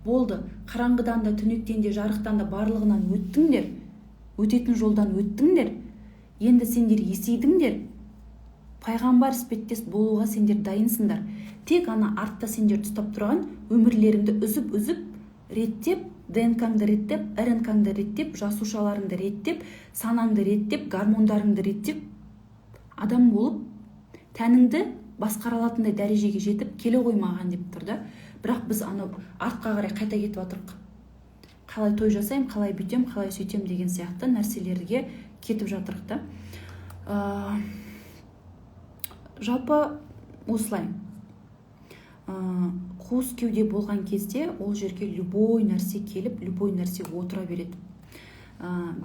Болды, қараңғыдан да, түнектен де, жарықтан да барлығынан өттіңдер, өтетін жолдан өттіңдер. Енді сендер есейдіңдер, пайғамбар іспеттес болуға сендер дайынсыңдар. Тек ана артта сендер тұстап тұрған өмірлеріңді үзіп, реттеп, ДНК-ңды реттеп, РНК-ңды реттеп, жасушаларыңды реттеп, санаңды реттеп, гормондарыңды реттеп, адам болып тәніңді басқара алатындай дәрежеге жетіп келе қоймаған деп тұр да. Бірақ біз анау артқа қарай қайта кетіп жатырмық. Қалай той жасаймын, қалай бүйтем, қалай сөйтем деген сияқты нәрселерге кетіп жатырмық та. Жалпы осылай. Қуыс кеуде болған кезде ол жерге любой нәрсе келіп, любой нәрсе отыра береді.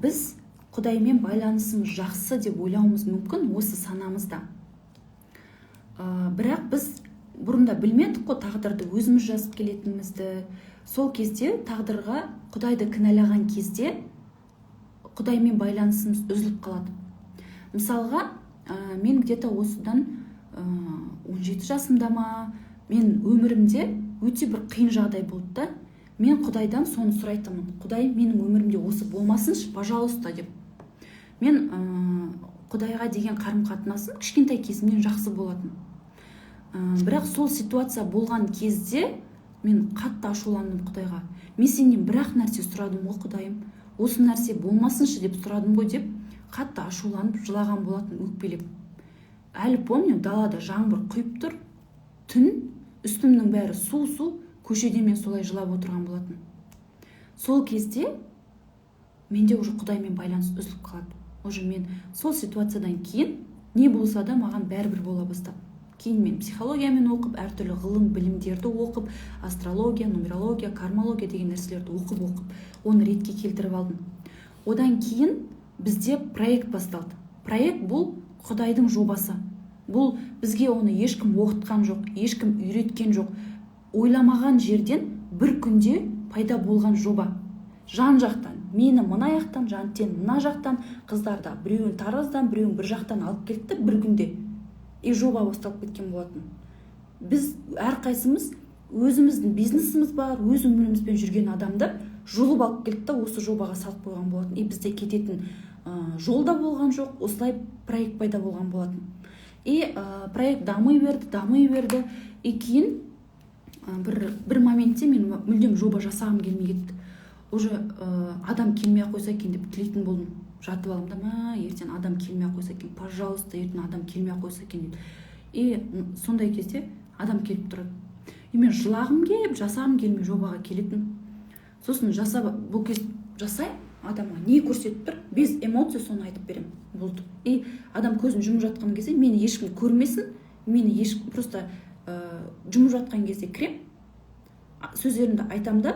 Біз Құдаймен байланысымыз жақсы деп ойлауымыз мүмкін осы санамызда. Бірақ біз бұрында білмедік қой тағдырды өзіміз жазып келетінімізді. Сол кезде тағдырға Құдайды кінәлаған кезде Құдаймен байланысымыз үзіліп қалады. Мысалға, мен где-то осыдан 17 жасымда ма, мен өмірімде өте бір қиын жағдай болды да. Мен Құдайдан соны сұрайтынмын. Құдай, менің өмірімде осы болмасыншы, пожалуйста деп. Мен Құдайға деген қарым-қатынасым кішкентай кезімнен жақсы болатын. Бірақ сол ситуация болған кезде мен қатты ашуландым Құдайға. Мен сенен бір-ақ нәрсе сұрадым ғой, Құдайым. Осы нәрсе болмасыншы деп сұрадым ғой деп, қатты ашуланып жылаған болатын, өкпелеп. Әлі помню, далада жаңбыр құйып тұр, түн, үстімнің бәрі су, көшеде мен солай жылап отырған болатын. Сол кезде менде уже Құдаймен байланыс үзіліп қалады. Уже мен сол ситуациядан кейін не болса да маған бәрібір бола бастады. Кейін мен психологиямен оқып, әртүрлі ғылым білімдерді оқып, астрология, нумерология, кармология деген нәрселерді оқып, оны ретке келтіріп алдым. Одан кейін бізде проект басталды. Проект бұл Құдайдың жобасы. Бұл бізге оны ешкім оқытқан жоқ, ешкім үйреткен жоқ. Ойламаған жерден бір күнде пайда болған жоба. Жан-жақтан, мені мына жақтан, жантен мына жақтан, қыздарда біреуін Тараздан, біреуін бір жақтан алып кетті бір күнде. И жоба басталып кеткен болатын. Біз әрқайсымыз өзіміздің бизнесіміз бар, өз өмірімізбен жүрген адамды жұлып алып келді, осы жобаға салып қойған болатын. И бізде кететін жолда болған жоқ, осылай проект пайда болған болатын. И проект дамый берді. И кейін бір моментте мен мүлдем жоба жасағым келмей кетті. Уже адам келмей қойса екен деп тілейтін болдым. Жатып алдым да, ертең адам келмей қойса екен, пожалуйста, ертең адам келмей қойса екен деп. И сондай кезде адам келіп тұрады. И мен жылағым келіп, жасағым келмей жобаға келетін. Сосын бұл кез жасай, адамға не көрсетіп тұр, без эмоций соны айтып беремін. Болды. И адам көзін жұмып жатқан кезде мені ешкім көрмесін, мені ешкім просто жұмып жатқан кезде кірем, сөздерімді айтам да,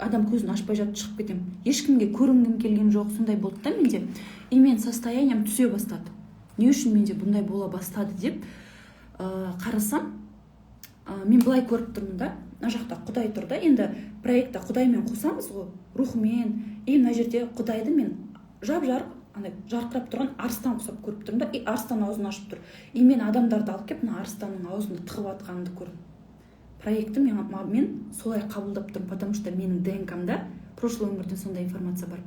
адам көзін ашпай жатып шығып кетем. Ешкімге көрінгім келген жоқ, сондай болды да менде. И мен состоянием түсе бастады. Не үшін менде бұндай бола бастады деп қарасам, мен былай көріп тұрмын да, мына жақта Құдай тұр да, енді проектта Құдаймен қосамыз ғой, рухымен. И мына жерде Құдайды мен жап-жарық, жарқырап тұрған арыстан құсап көріп тұрмын да, и арыстан аузын ашып тұр. И мен адамдарды алып келіп, мына арыстанның аузында тығып атқанымды көрдім. Проекті мен солай қабылдап тұрмын, потому что менің ДНК-мда прошлый өмірден сондай информация бар.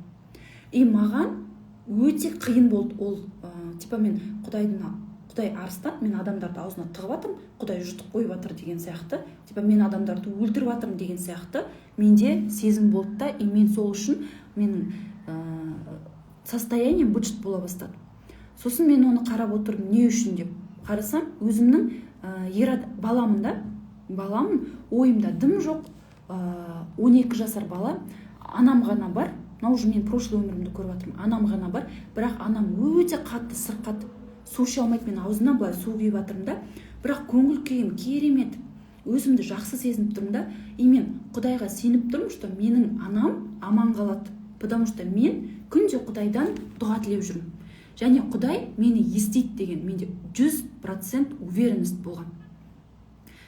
И маған өте қиын болды ол, типа мен Құдай арыстан, мен адамдарды аузына тығып атырмын, Құдай жұтып қойып атыр деген сияқты, типа мен адамдарды өлтіріп атырмын деген сияқты менде сезім болды да, и мен сол үшін менің состоянием быт-шыт бола бастады. Сосын мен оны қарап отырдым, не үшін деп қарасам, өзімнің баламын, ойымда дым жоқ, 12 жасар бала, анам ғана бар. Мына уже мен прошлый өмірімді көріп жатырмын, анам ғана бар, бірақ анам өте қатты сырқат, су іше алмайды, мен аузына былай су құйып жатырмын да, бірақ көңіл күйім керемет, өзімді жақсы сезініп тұрмын да, и мен Құдайға сеніп тұрмын, что менің анам аман қалады, потому что мен күнде Құдайдан дұға тілеп жүрмін. Және Құдай мені естиді деген менде 100% уверенность болған.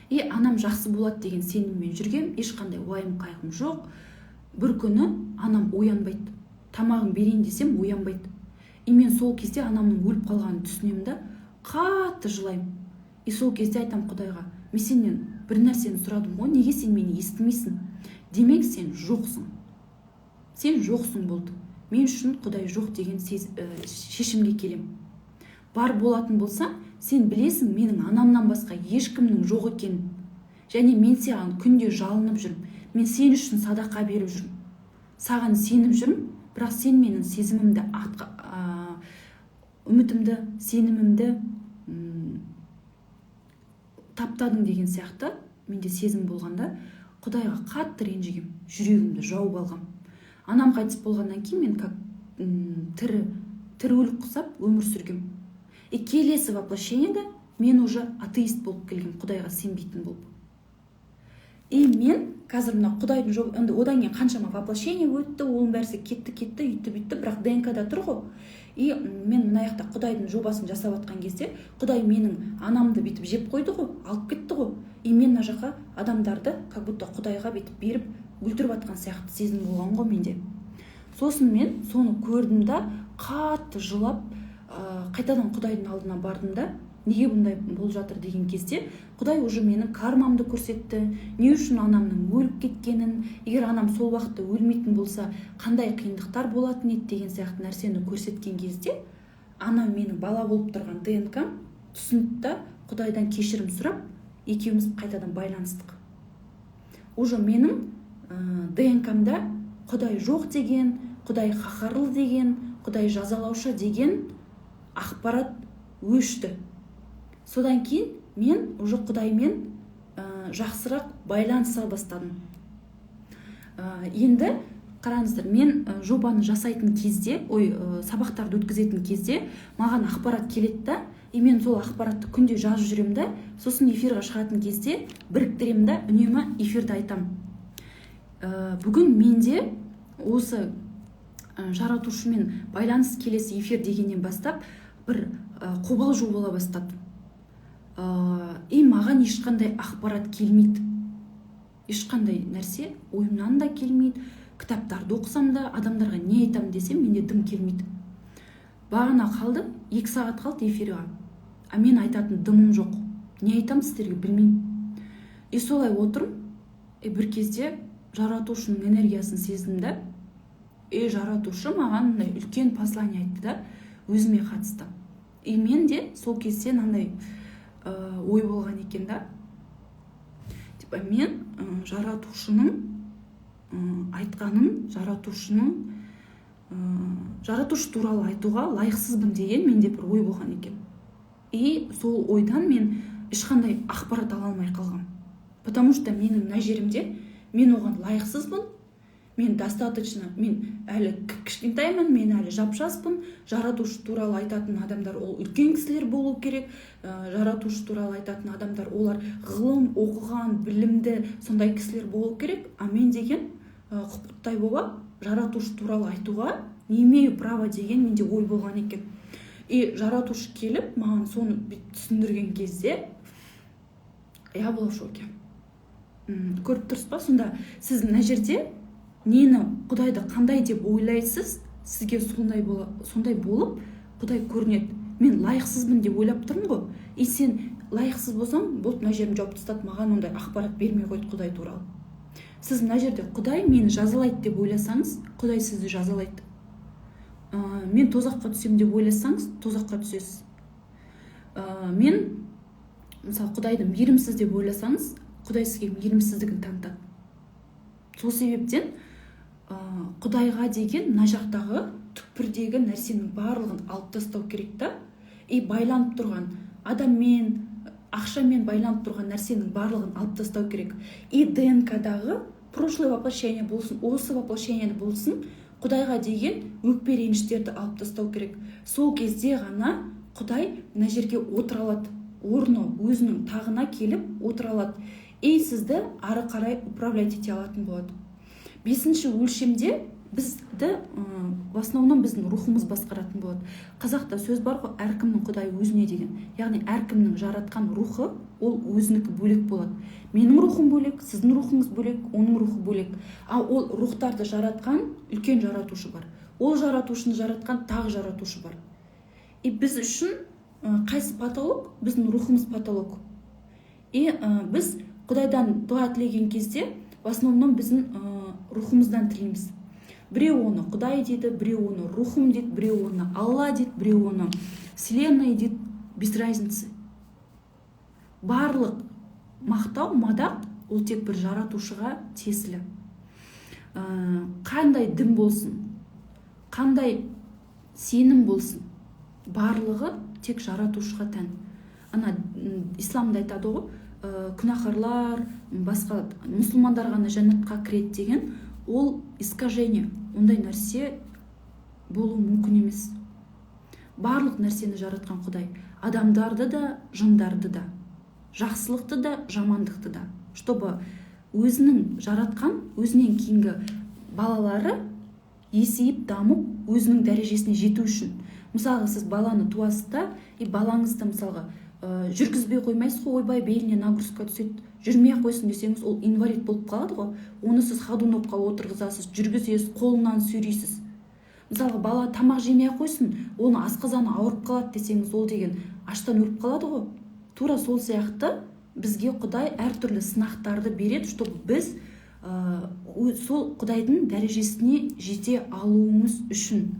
И анам жақсы болады деген сеніммен жүргем, ешқандай уайым қайғым жоқ. Бір күні анам оянбайды. Тамағын берейін десем оянбайды. И мен сол кезде анамның өліп қалғанын түсінемін да, қатты жылаймын. И сол кезде айтам Құдайға, мен сенен бір нәрсені сұрадым ғой, неге сен мені естімейсің? Демек сен жоқсың. Сен жоқсың болды. Мен үшін Құдай жоқ деген шешімге келем. Бар болатын болса, сен білесің, менің анамнан басқа ешкімнің жоқ екенін. Және мен саған күнде жалынып жүрмін. Мен сен үшін садақа беріп жүрмін. саған сеніп жүрмін, бірақ сен менің сезімімді, үмітімді, сенімімді таптадың деген сияқты менде сезім болғанда Құдайға қатты ренжігем, жүрегімді жауып алғам. Анам қайтыс болғаннан кейін мен как тірі өлік құсап өмір сүргем. Келесі воплощениеде мен уже атеист болып келгем, Құдайға сенбейтін болып. Мен қазір мына Құдайдың енді одан кейін қаншама воплощение өтті, оның бәрі кетті, үйтті, бірақ ДНК-да тұр ғой. Мен мына жақта Құдайдың жобасын жасап жатқан кезде Құдай менің анамды бүйтіп жеп қойды ғой, алып кетті ғой. Мен мына жаққа адамдарды как будто Құдайға бүйтіп беріп өлтіріп жатқан сияқты сезім болған ғой менде. Сосын мен соны көрдім да қатты жылап, қайтадан Құдайдың алдына бардым да, неге бұндай болып жатыр деген кезде Құдай уже менің кармамды көрсетті, не үшін анамның өліп кеткенін, егер анам сол уақытта өлмейтін болса қандай қиындықтар болатын еді деген сияқты нәрсені көрсеткен кезде анам менің бала болып тұрған ДНК түсінді да Құдайдан кешірім сұрап екеуміз қайтадан байланыстық. Уже менің ДНК-мда Құдай жоқ деген, Құдай қаһарлы деген, Құдай жазалаушы деген ақпарат өшті. Содан кейін мен уже Құдаймен жақсырақ байланыса бастадым. Енді қараңыздар, мен жобаны жасайтын кезде, сабақтарды өткізетін кезде маған ақпарат келеді да, мен сол ақпаратты күнде жазып жүремін да, сосын эфирға шығатын кезде біріктіремін да, үнемі эфирді айтам. Бүгін менде осы жаратушымен байланыс келесі эфир дегеннен бастап бір қобалжу бола бастады. Маған ешқандай ақпарат келмейді. Ешқандай нәрсе ойымнан да келмейді. Кітаптарды оқысам да, адамдарға не айтам десем, менде дым келмейді. Бағана қалды, 2 сағат қалды эфирға. Мен айтатын дымым жоқ. Не айтам сіздерге білмеймін. Солай отырым, бір кезде жаратушының энергиясын сездім да, жаратушы маған үлкен послание айтты да, өзіме қатысты. Мен де сол кезде мынандай ой болған екен да. Мен жаратушының айтқанын, жаратушы туралы айтуға лайықсызбын деген менде бір ой болған екен. Сол ойдан мен ешқандай ақпарат ала алмай қалғам. Потому что менің мына жерімде мен оған лайықсызбын. Мен әлі кішкентаймын, мен әлі жап-жаспын. Жаратушы туралы айтатын адамдар ол үлкен кісілер болу керек. Жаратушы туралы айтатын адамдар олар ғылым оқыған, білімді сондай кісілер болу керек. Мен деген құпыттай бола жаратушы туралы айтуға не имею права деген менде ой болған екен. Жаратушы келіп маған соны түсіндірген кезде я была в шоке. Көріп тұрсыз ба? Сонда сіз мына жерде нені Құдайды қандай деп ойлайсыз, сізге сондай болып Құдай көрінеді. Мен лайықсызбын деп ойлап тұрмын ғой. Сен лайықсыз болсаң, болды, мына жерім жауып тастады, маған ондай ақпарат бермей қойды Құдай туралы. Сіз мына жерде Құдай мені жазалайды деп ойласаңыз, Құдай сізді жазалайды. Мен тозаққа түсем деп ойласаңыз, тозаққа түсесіз. Мен мысалы Құдайды мейірімсіз деп ойласаңыз, Құдай сізге мейірімсіздігін танытады. Сол себептен Құдайға деген мына жақтағы түкпірдегі нәрсенің барлығын алып тастау керек та, байланып тұрған адаммен, ақшамен байланып тұрған нәрсенің барлығын алып тастау керек. ДНК-дағы прошлое воплощение болсын, осы воплощение болсын, Құдайға деген өкпе реніштерді алып тастау керек. Сол кезде ғана Құдай мына жерге отыра алады. Орны өзінің тағына келіп отыра алады. Сізді ары қарай управлять ете алатын болады. 5-ші өлшемде бізді в основном біздің рухымыз басқаратын болады. Қазақта сөз бар ғой, әркімнің Құдайы өзіне деген. Яғни әркімнің жаратқан рухы ол өзінікі бөлек болады. Менің рухым бөлек, сіздің рухыңыз бөлек, оның рухы бөлек. Ол рухтарды жаратқан үлкен жаратушы бар. Ол жаратушыны жаратқан тағы жаратушы бар. Біз үшін қайсы патолог? Біздің рухымыз патолог. Біз Құдайдан дуа тілеген кезде в основном біздің рухымыздан тілейміз. Біреу оны Құдай дейді, біреу оны рухым дейді, біреу оны Алла дейді, біреу оны Вселенная дейді, без разницы. Барлық мақтау, мадақ ол тек бір жаратушыға тиесілі. қандай дін болсын, қандай сенім болсын, барлығы тек жаратушыға тән. Ана исламда айтады ғой, күнәһарлар, басқа мұсылмандар ғана жәннатқа кіреді деген, ол искажение. Ондай нәрсе болу мүмкін емес. Барлық нәрсені жаратқан Құдай, адамдарды да, жындарды да, жақсылықты да, жамандықты да, чтобы өзінің жаратқан, өзінен кейінгі балалары есейіп, дамып, өзінің дәрежесіне жету үшін. Мысалға, сіз баланы туасыз да, балаңызды мысалға жүргізбей қоймайсыз ғой, ойбай беліне нагрузка түседі, жүрмей қойсын десеңіз, ол инвалид болып қалады ғой. Оны сіз ходунокқа отырғызасыз, жүргізесіз, қолынан сүйрейсіз. Мысалға, бала тамақ жемей қойсын, оны асқазаны ауырып қалады десеңіз, ол деген аштан өліп қалады ғой. Тура сол сияқты бізге Құдай әртүрлі сынақтарды береді, чтобы біз сол Құдайдың дәрежесіне жете алуымыз үшін.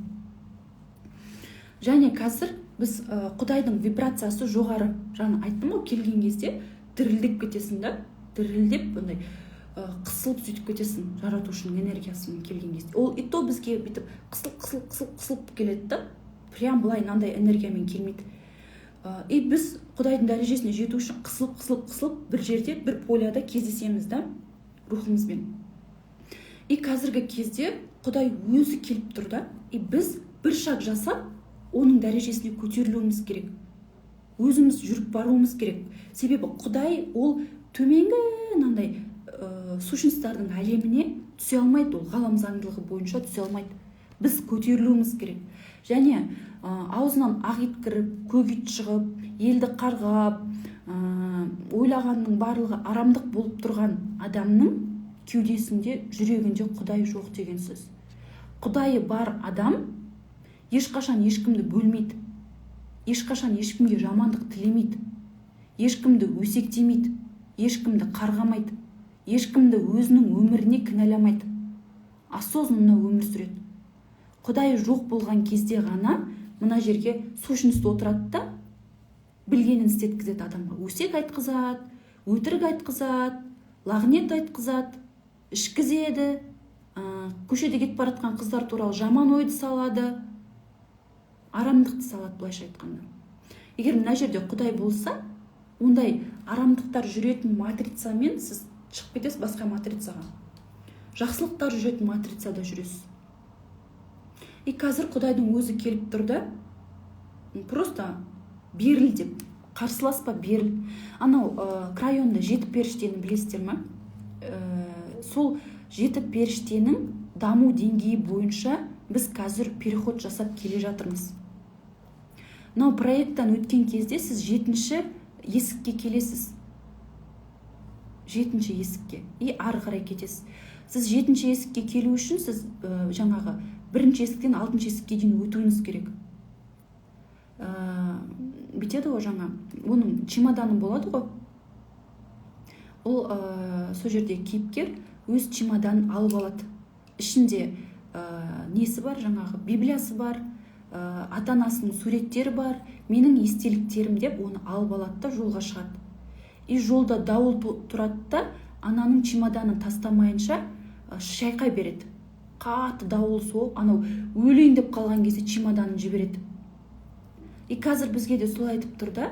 Және қазір біз Құдайдың вибрациясы жоғары. Жаңа айттым ғой, келген кезде дірілдеп кетесің да, дірілдеп бұндай қысылып сөйтіп кетесің жаратушының энергиясымен келген кезде. Ол и то бізге бүйтіп қысылып келеді да, прям былай мынандай энергиямен келмейді. И біз Құдайдың дәрежесіне жету үшін қысылып бір жерде, бір поляда кездесеміз да, рухымызбен. И қазіргі кезде Құдай өзі келіп тұр да, и біз бір шаг жасап, оның дәрежесіне көтерілуіміз керек. Өзіміз жүріп баруымыз керек. Себебі Құдай ол төменгі мынандай сущностьтардың әлеміне түсе алмайды, ол ғалам заңдылығы бойынша түсе алмайды. Біз көтерілуіміз керек. Және аузынан ақ ит кіріп, көк ит шығып, елді қарғап, ойлағанның барлығы арамдық болып тұрған адамның кеудесінде, жүрегінде Құдай жоқ деген сөз. Құдайы бар адам ешқашан ешкімді бөлмейді, ешқашан ешкімге жамандық тілемейді, ешкімді өсектемейді, ешкімді қарғамайды, ешкімді өзінің өміріне кінәламайды, осознанно өмір сүреді. Құдай жоқ болған кезде ғана мына жерге сущность отырады да, білгенін істеткізеді адамға. Өсек айтқызады, өтірік айтқызады, лағнет айтқызады, ішкізеді, көшеде кетіп бара жатқан қыздар туралы жаман ойды салады, арамдықты салады, былайша айтқанда. Егер мына жерде Құдай болса, ондай арамдықтар жүретін матрицамен сіз шығып кетесіз басқа матрицаға. Жақсылықтар жүретін матрицада жүресіз. И қазір Құдайдың өзі келіп тұр да, просто беріл деп, қарсыласпа, беріл. Анау крайонда жеті періштені білесіздер ма? Сол жеті періштенің даму деңгейі бойынша біз қазір переход жасап келе жатырмыз. Мынау проекттан өткен кезде сіз жетінші есікке келесіз. Жетінші есікке. И ары қарай кетесіз. Сіз жетінші есікке келу үшін сіз жаңағы бірінші есіктен алтыншы есікке дейін өтуіңіз керек. Бүйтеді ғой жаңа. Оның чемоданы болады ғой. Ол сол жерде кейіпкер өз чемоданын алып алады. Ішінде несі бар, жаңағы библиясы бар, ата-анасының суреттері бар, менің естеліктерім деп оны алып алады да жолға шығады. И жолда дауыл тұрады да, ананың чемоданын тастамайынша шайқай береді. Қатты дауыл соғып, анау өлейін деп қалған кезде чемоданын жібереді. И қазір бізге де солай айтып тұр да,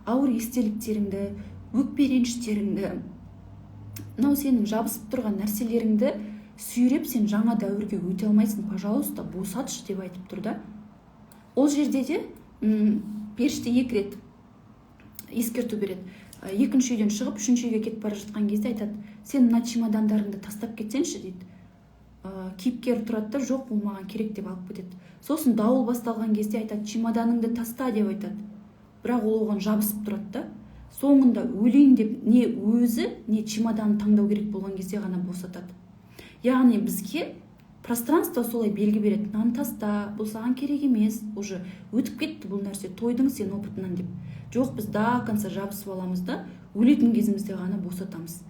ауыр естеліктеріңді, өкпе-реніштеріңді, мынау сенің жабысып тұрған нәрселеріңді сүйреп сен жаңа дәуірге өте алмайсың, пожалуйста, босатшы деп айтып тұр да. Ол жерде де періште екі рет ескерту береді. Екінші үйден шығып, үшінші үйге кетіп бара жатқан кезде айтады, сен мына чемодандарыңды тастап кетсенші дейді. Кейіпкер тұрады да, жоқ, ол маған керек деп алып кетеді. Сосын дауыл басталған кезде айтады, чемоданыңды таста деп айтады. Бірақ ол оған жабысып тұрады да. Соңында өлейін деп не өзі, не чемоданын таңдау керек болған кезде ғана босатады. Яғни бізге пространство солай белгі береді. Мынаны таста, бұл саған керек емес, уже өтіп кетті бұл нәрсе, тойдың сен опытынан деп. Жоқ, біз до конца жабысып аламыз да, өлетін кезімізде ғана босатамыз.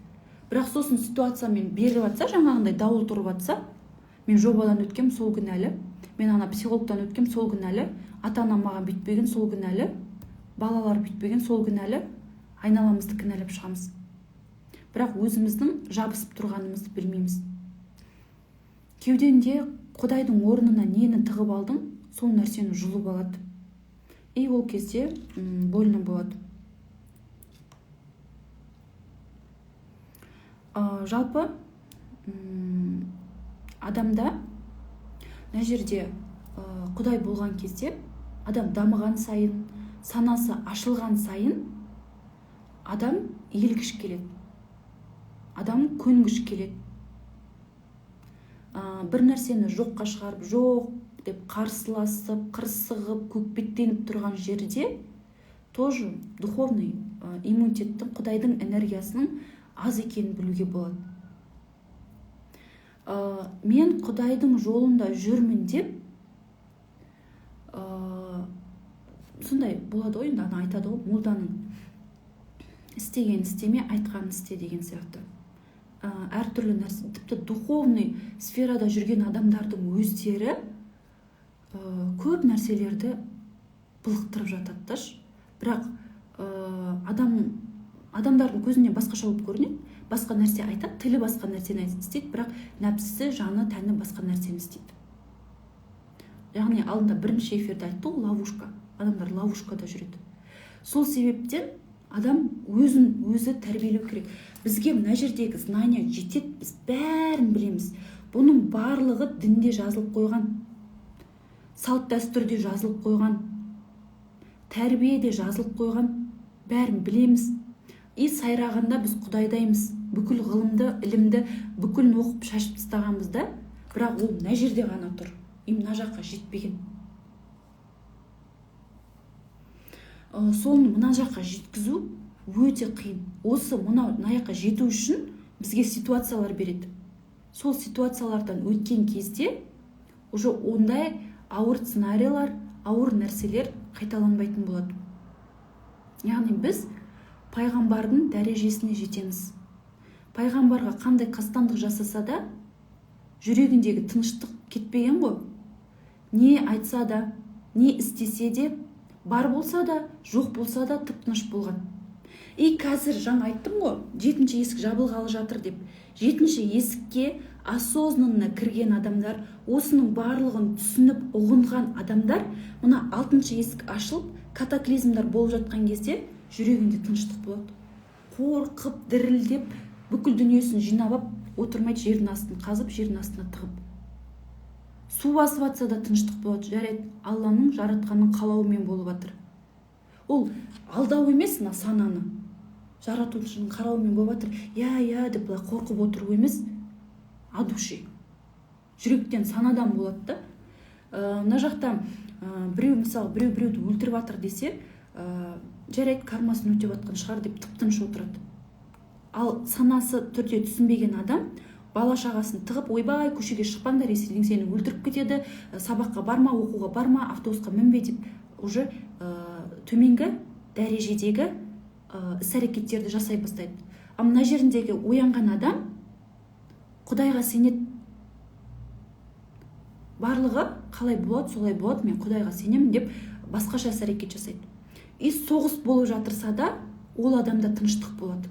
Бірақ сосын ситуациямен беріліп жатса, жаңағындай дауыл тұрып жатса, мен жобадан өткем сол күнәлі, мен ана психологтан өткем сол күнәлі, ата-анам маған бүйтпеген сол күнәлі, балалар бүйтпеген сол күнәлі, айналамызды кінәлап шығамыз. Бірақ өзіміздің жабысып тұрғанымызды білмейміз. кеудеңде Құдайдың орнына нені тығып алдың, сол нәрсені жұлып алады. И ол кезде больно болады. Жалпы адамда мына жерде Құдай болған кезде адам дамыған сайын, санасы ашылған сайын адам иілгіш келеді, адам көнгіш келеді. Бір нәрсені жоққа шығарып, жоқ деп қарсыласып, қырсығып, көкпеттеніп тұрған жерде тоже духовный иммунитеттің, Құдайдың энергиясының аз екенін білуге болады. Мен Құдайдың жолында жүрмін деп, сондай болады ғой, ана айтады ғой, молданың істеген істеме, айтқан істе деген сияқты. Әртүрлі нәрсе, тіпті духовный сферада жүрген адамдардың өздері көп нәрселерді былықтырып жатады. Бірақ адамдардың көзіне басқаша болып көрінеді, басқа нәрсе айтады, тілі басқа нәрсені істейді, бірақ нәпсісі, жаны, тәні басқа нәрсені істейді. Яғни алдында бірінші эфирде айтты ғой, ловушка. Адамдар ловушкада жүреді. Сол себептен адам өзін өзі тәрбиелеу керек. Бізге мына жердегі знания жетеді, біз бәрін білеміз. Бұның барлығы дінде жазылып қойған, салт дәстүрде жазылып қойған, тәрбиеде жазылып қойған, бәрін білеміз. И сайрағанда біз Құдайдаймыз. Бүкіл ғылымды, ілімді бүкілін оқып шашып тастағанбызда, бірақ ол мына жерде ғана тұр. И мына жаққа жетпеген. Соны мына жаққа жеткізу өте қиын. Осы мына жаққа жету үшін бізге ситуациялар береді. Сол ситуациялардан өткен кезде уже ондай ауыр сценарийлар, ауыр нәрселер қайталанбайтын болады. Яғни біз пайғамбардың дәрежесіне жетеміз. Пайғамбарға қандай қастандық жасаса да, жүрегіндегі тыныштық кетпеген ғой. Не айтса да, не істесе де, бар болса да, жоқ болса да тып-тыныш болған. И қазір жаңа айттым ғой, 7-ші есік жабылғалы жатыр деп. 7-ші есікке осознанно кірген адамдар, осының барлығын түсініп, ұғынған адамдар, мына 6-ші есік ашылып, катаклизмдар болып жатқан кезде жүрегінде тыныштық болады. Қорқып, дірілдеп, бүкіл дүниесін жинап, отырмайды, жердің астын қазып, жердің астына тығып. Су басып атса да тыныштық болады. Жарайды, Алланың жаратқанның қалауымен болып жатыр. Ол алдау емес, мына сананы. Жаратушының қарауымен болып жатыр. Я деп былай қорқып отыру емес, адуши. Жүректен, санадан болады да. Мына жақта біреуді өлтіріп жатыр десе, жарайды, кармасын өтеп жатқан шығар деп тып-тыныш отырады. Ал санасы түрде түсінбеген адам бала шағасын тығып, ойбай, көшеге шықпаңдар, есілдің сені өлтіріп кетеді, сабаққа барма, оқуға барма, автобусқа мінбе деп уже төменгі дәрежедегі іс-әрекеттерді жасай бастайды. А мына жеріндегі оянған адам Құдайға сенеді. Барлығы қалай болады, солай болады, мен Құдайға сенемін деп басқаша іс-әрекет жасайды. И соғыс болып жатырса да, ол адамда тыныштық болады.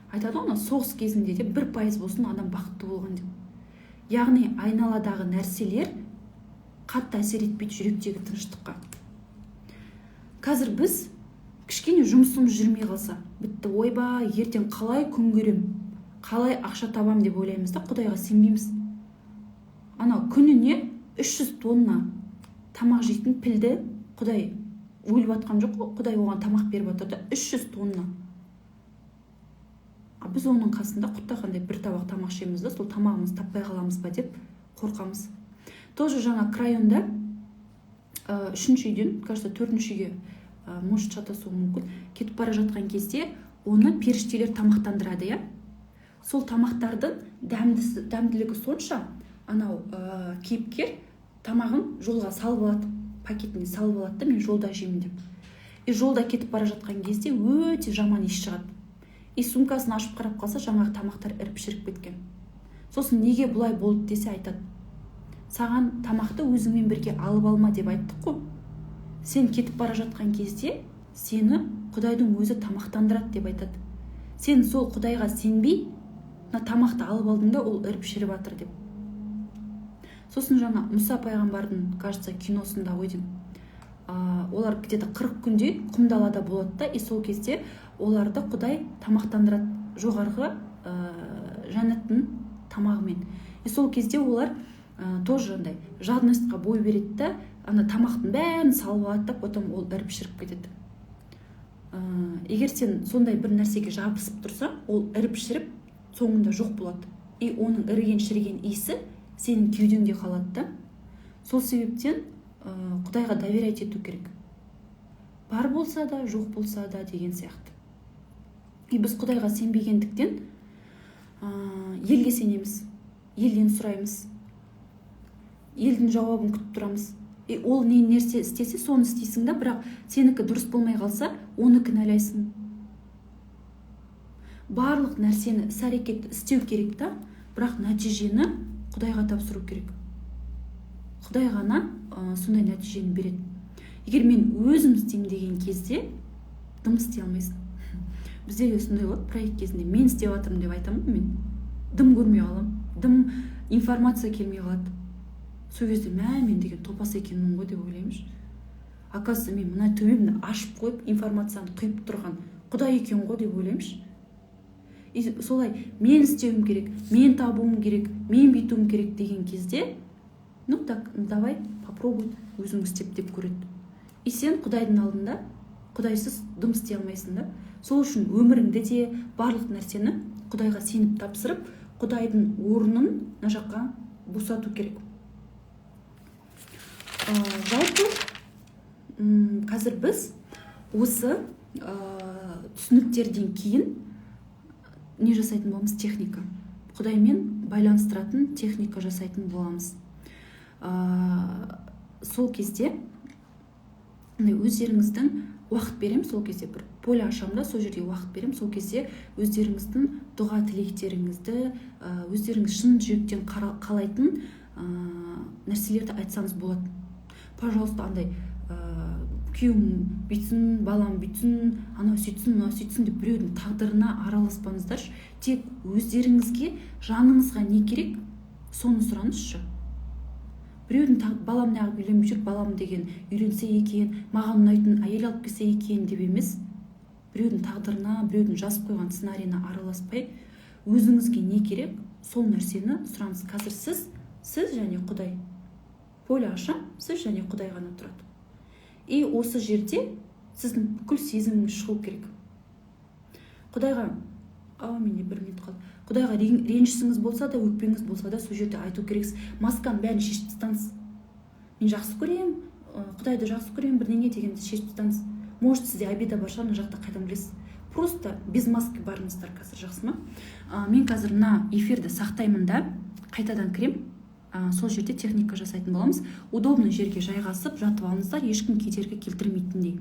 Айтады ғой, соғыс кезінде де 1% болсын адам бақытты болған деп. Яғни айналадағы нәрселер қатты әсер етпейді жүректегі тыныштыққа. Қазір біз кішкене жұмысымыз жүрмей қалса, бітті, ойба, ертең қалай күн көрем, қалай ақша табам деп ойлаймыз да, Құдайға сенбейміз. Анау күніне 300 тонна тамақ жейтін пілді Құдай өліп атқан жоқ, Құдай оған тамақ беріп отыр да, 300 тонна. Біз оның қасында құттағандай бір табақ тамақ жейміз да, сол тамағымыз таппай қаламыз ба деп қорқамыз. Тоже жаңа крайонда 3-ші үйден, кажется, 4-ші үйге, может шатасуы мүмкін, кетіп бара жатқан кезде оны періштелер тамақтандырады, я? Сол тамақтардың дәмділігі сонша, анау кейіпкер тамағын жолға салып алады, пакетіне салып алады да, мен жолда жеймін деп. И жолда кетіп бара жатқан кезде өте жаман иіс шығады. И сумкасын ашып қарап қалса, жаңағы тамақтар іріп-шіріп кеткен. Сосын неге бұлай болды десе айтады. Саған тамақты өзіңмен бірге алып алма деп айттық қой. Сен кетіп бара жатқан кезде сені Құдайдың өзі тамақтандырады деп айтады. Сен сол Құдайға сенбей, мына тамақты алып алдың да ол іріп-шіріп жатыр деп. Сосын жаңа Мұса пайғамбардың, кажется, киносында ғой деймін, олар где-то 40 күндей құмдалада болады да, и сол кезде оларды Құдай тамақтандырады жоғарғы жәннаттың тамағымен. И сол кезде олар тоже андай жадностьқа бой береді да, ана тамақтың бәрін салып алады да, потом ол іріп-шіріп кетеді. Егер сен сондай бір нәрсеге жабысып тұрсаң, ол іріп-шіріп соңында жоқ болады. И оның іріген-шіріген иісі сенің кеудеңде қалады да. Сол себептен Құдайға доверять ету керек. Бар болса да, жоқ болса да деген сияқты. И біз Құдайға сенбегендіктен елге сенеміз, елден сұраймыз, елдің жауабын күтіп тұрамыз. И ол не нәрсе істесе, соны істейсің да, бірақ сенікі дұрыс болмай қалса, оны кінәлайсың. Барлық нәрсені іс-әрекет істеу керек та, бірақ нәтижені Құдайға тапсыру керек. Құдай ғана сондай нәтижені береді. Егер мен өзім істеймін деген кезде дым істей алмайсың. Бізде сондай болады, проект кезінде мен істеп жатырмын деп айтамын, мен дым көрмей қаламын, дым информация келмей қалады. Сол кезде мен деген топас екенмін ғой деп ойлаймын. Оказывается, мен мына төбемді ашып қойып, информацияны құйып тұрған Құдай екен ғой деп ойлаймын. И солай мен істеуім керек, мен табуым керек, мен бүйтуім керек деген кезде, ну так, давай, попробуй өзің істеп деп көреді. И сен Құдайдың алдында Құдайсыз дым істей алмайсың да. Сол үшін өміріңде де барлық нәрсені Құдайға сеніп тапсырып, Құдайдың орнын мына жаққа босату керек. Жалпы қазір біз осы түсініктерден кейін не жасайтын боламыз? Техника. Құдаймен байланыстыратын техника жасайтын боламыз. Сол кезде өздеріңіздің уақыт берем, сол кезде бір поле ашамда, сол жерде уақыт берем, сол кезде өздеріңіздің дұға тілектеріңізді, өздеріңіз шын жүректен қалайтын нәрселерді айтсаңыз болады. Пожалуйста, андай күйеуім бүйтсін, балам бүйтсін, анау сөйтсін, мынау сөйтсін деп біреудің тағдырына араласпаңыздар. Тек өздеріңізге, жаныңызға не керек, соны сұраңызшы. Біреудің балам неғып үйленбей жүр, балам деген үйленсе екен, маған ұнайтын әйел алып келсе екен деп емес, біреудің тағдырына, біреудің жазып қойған сценарийына араласпай, өзіңізге не керек, сол нәрсені сұраңыз. Қазір сіз және Құдай. Поле ашам, сіз және Құдай ғана тұрады. И осы жерде сіздің бүкіл сезіміңіз шығу керек. Құдайға, менде 1 минут қалды. Құдайға ренжісіңіз болса да, өкпеңіз болса да, сол жерде айту керексіз. Масканы бәрін шешіп тастаңыз. Мен жақсы көрем, Құдайды жақсы көрем, бірдеңе дегенді шешіп тастаңыз. Может, сізде обида бар шығар, мына жақта қайдан білесіз. Просто без маски барыңыздар қазір, жақсы ма? Мен қазір мына эфирді сақтаймын да, қайтадан кірем. Сол жерде техника жасайтын боламыз. Удобный жерге жайғасып жатып алыңыздар, ешкім кедергі келтірмейтіндей.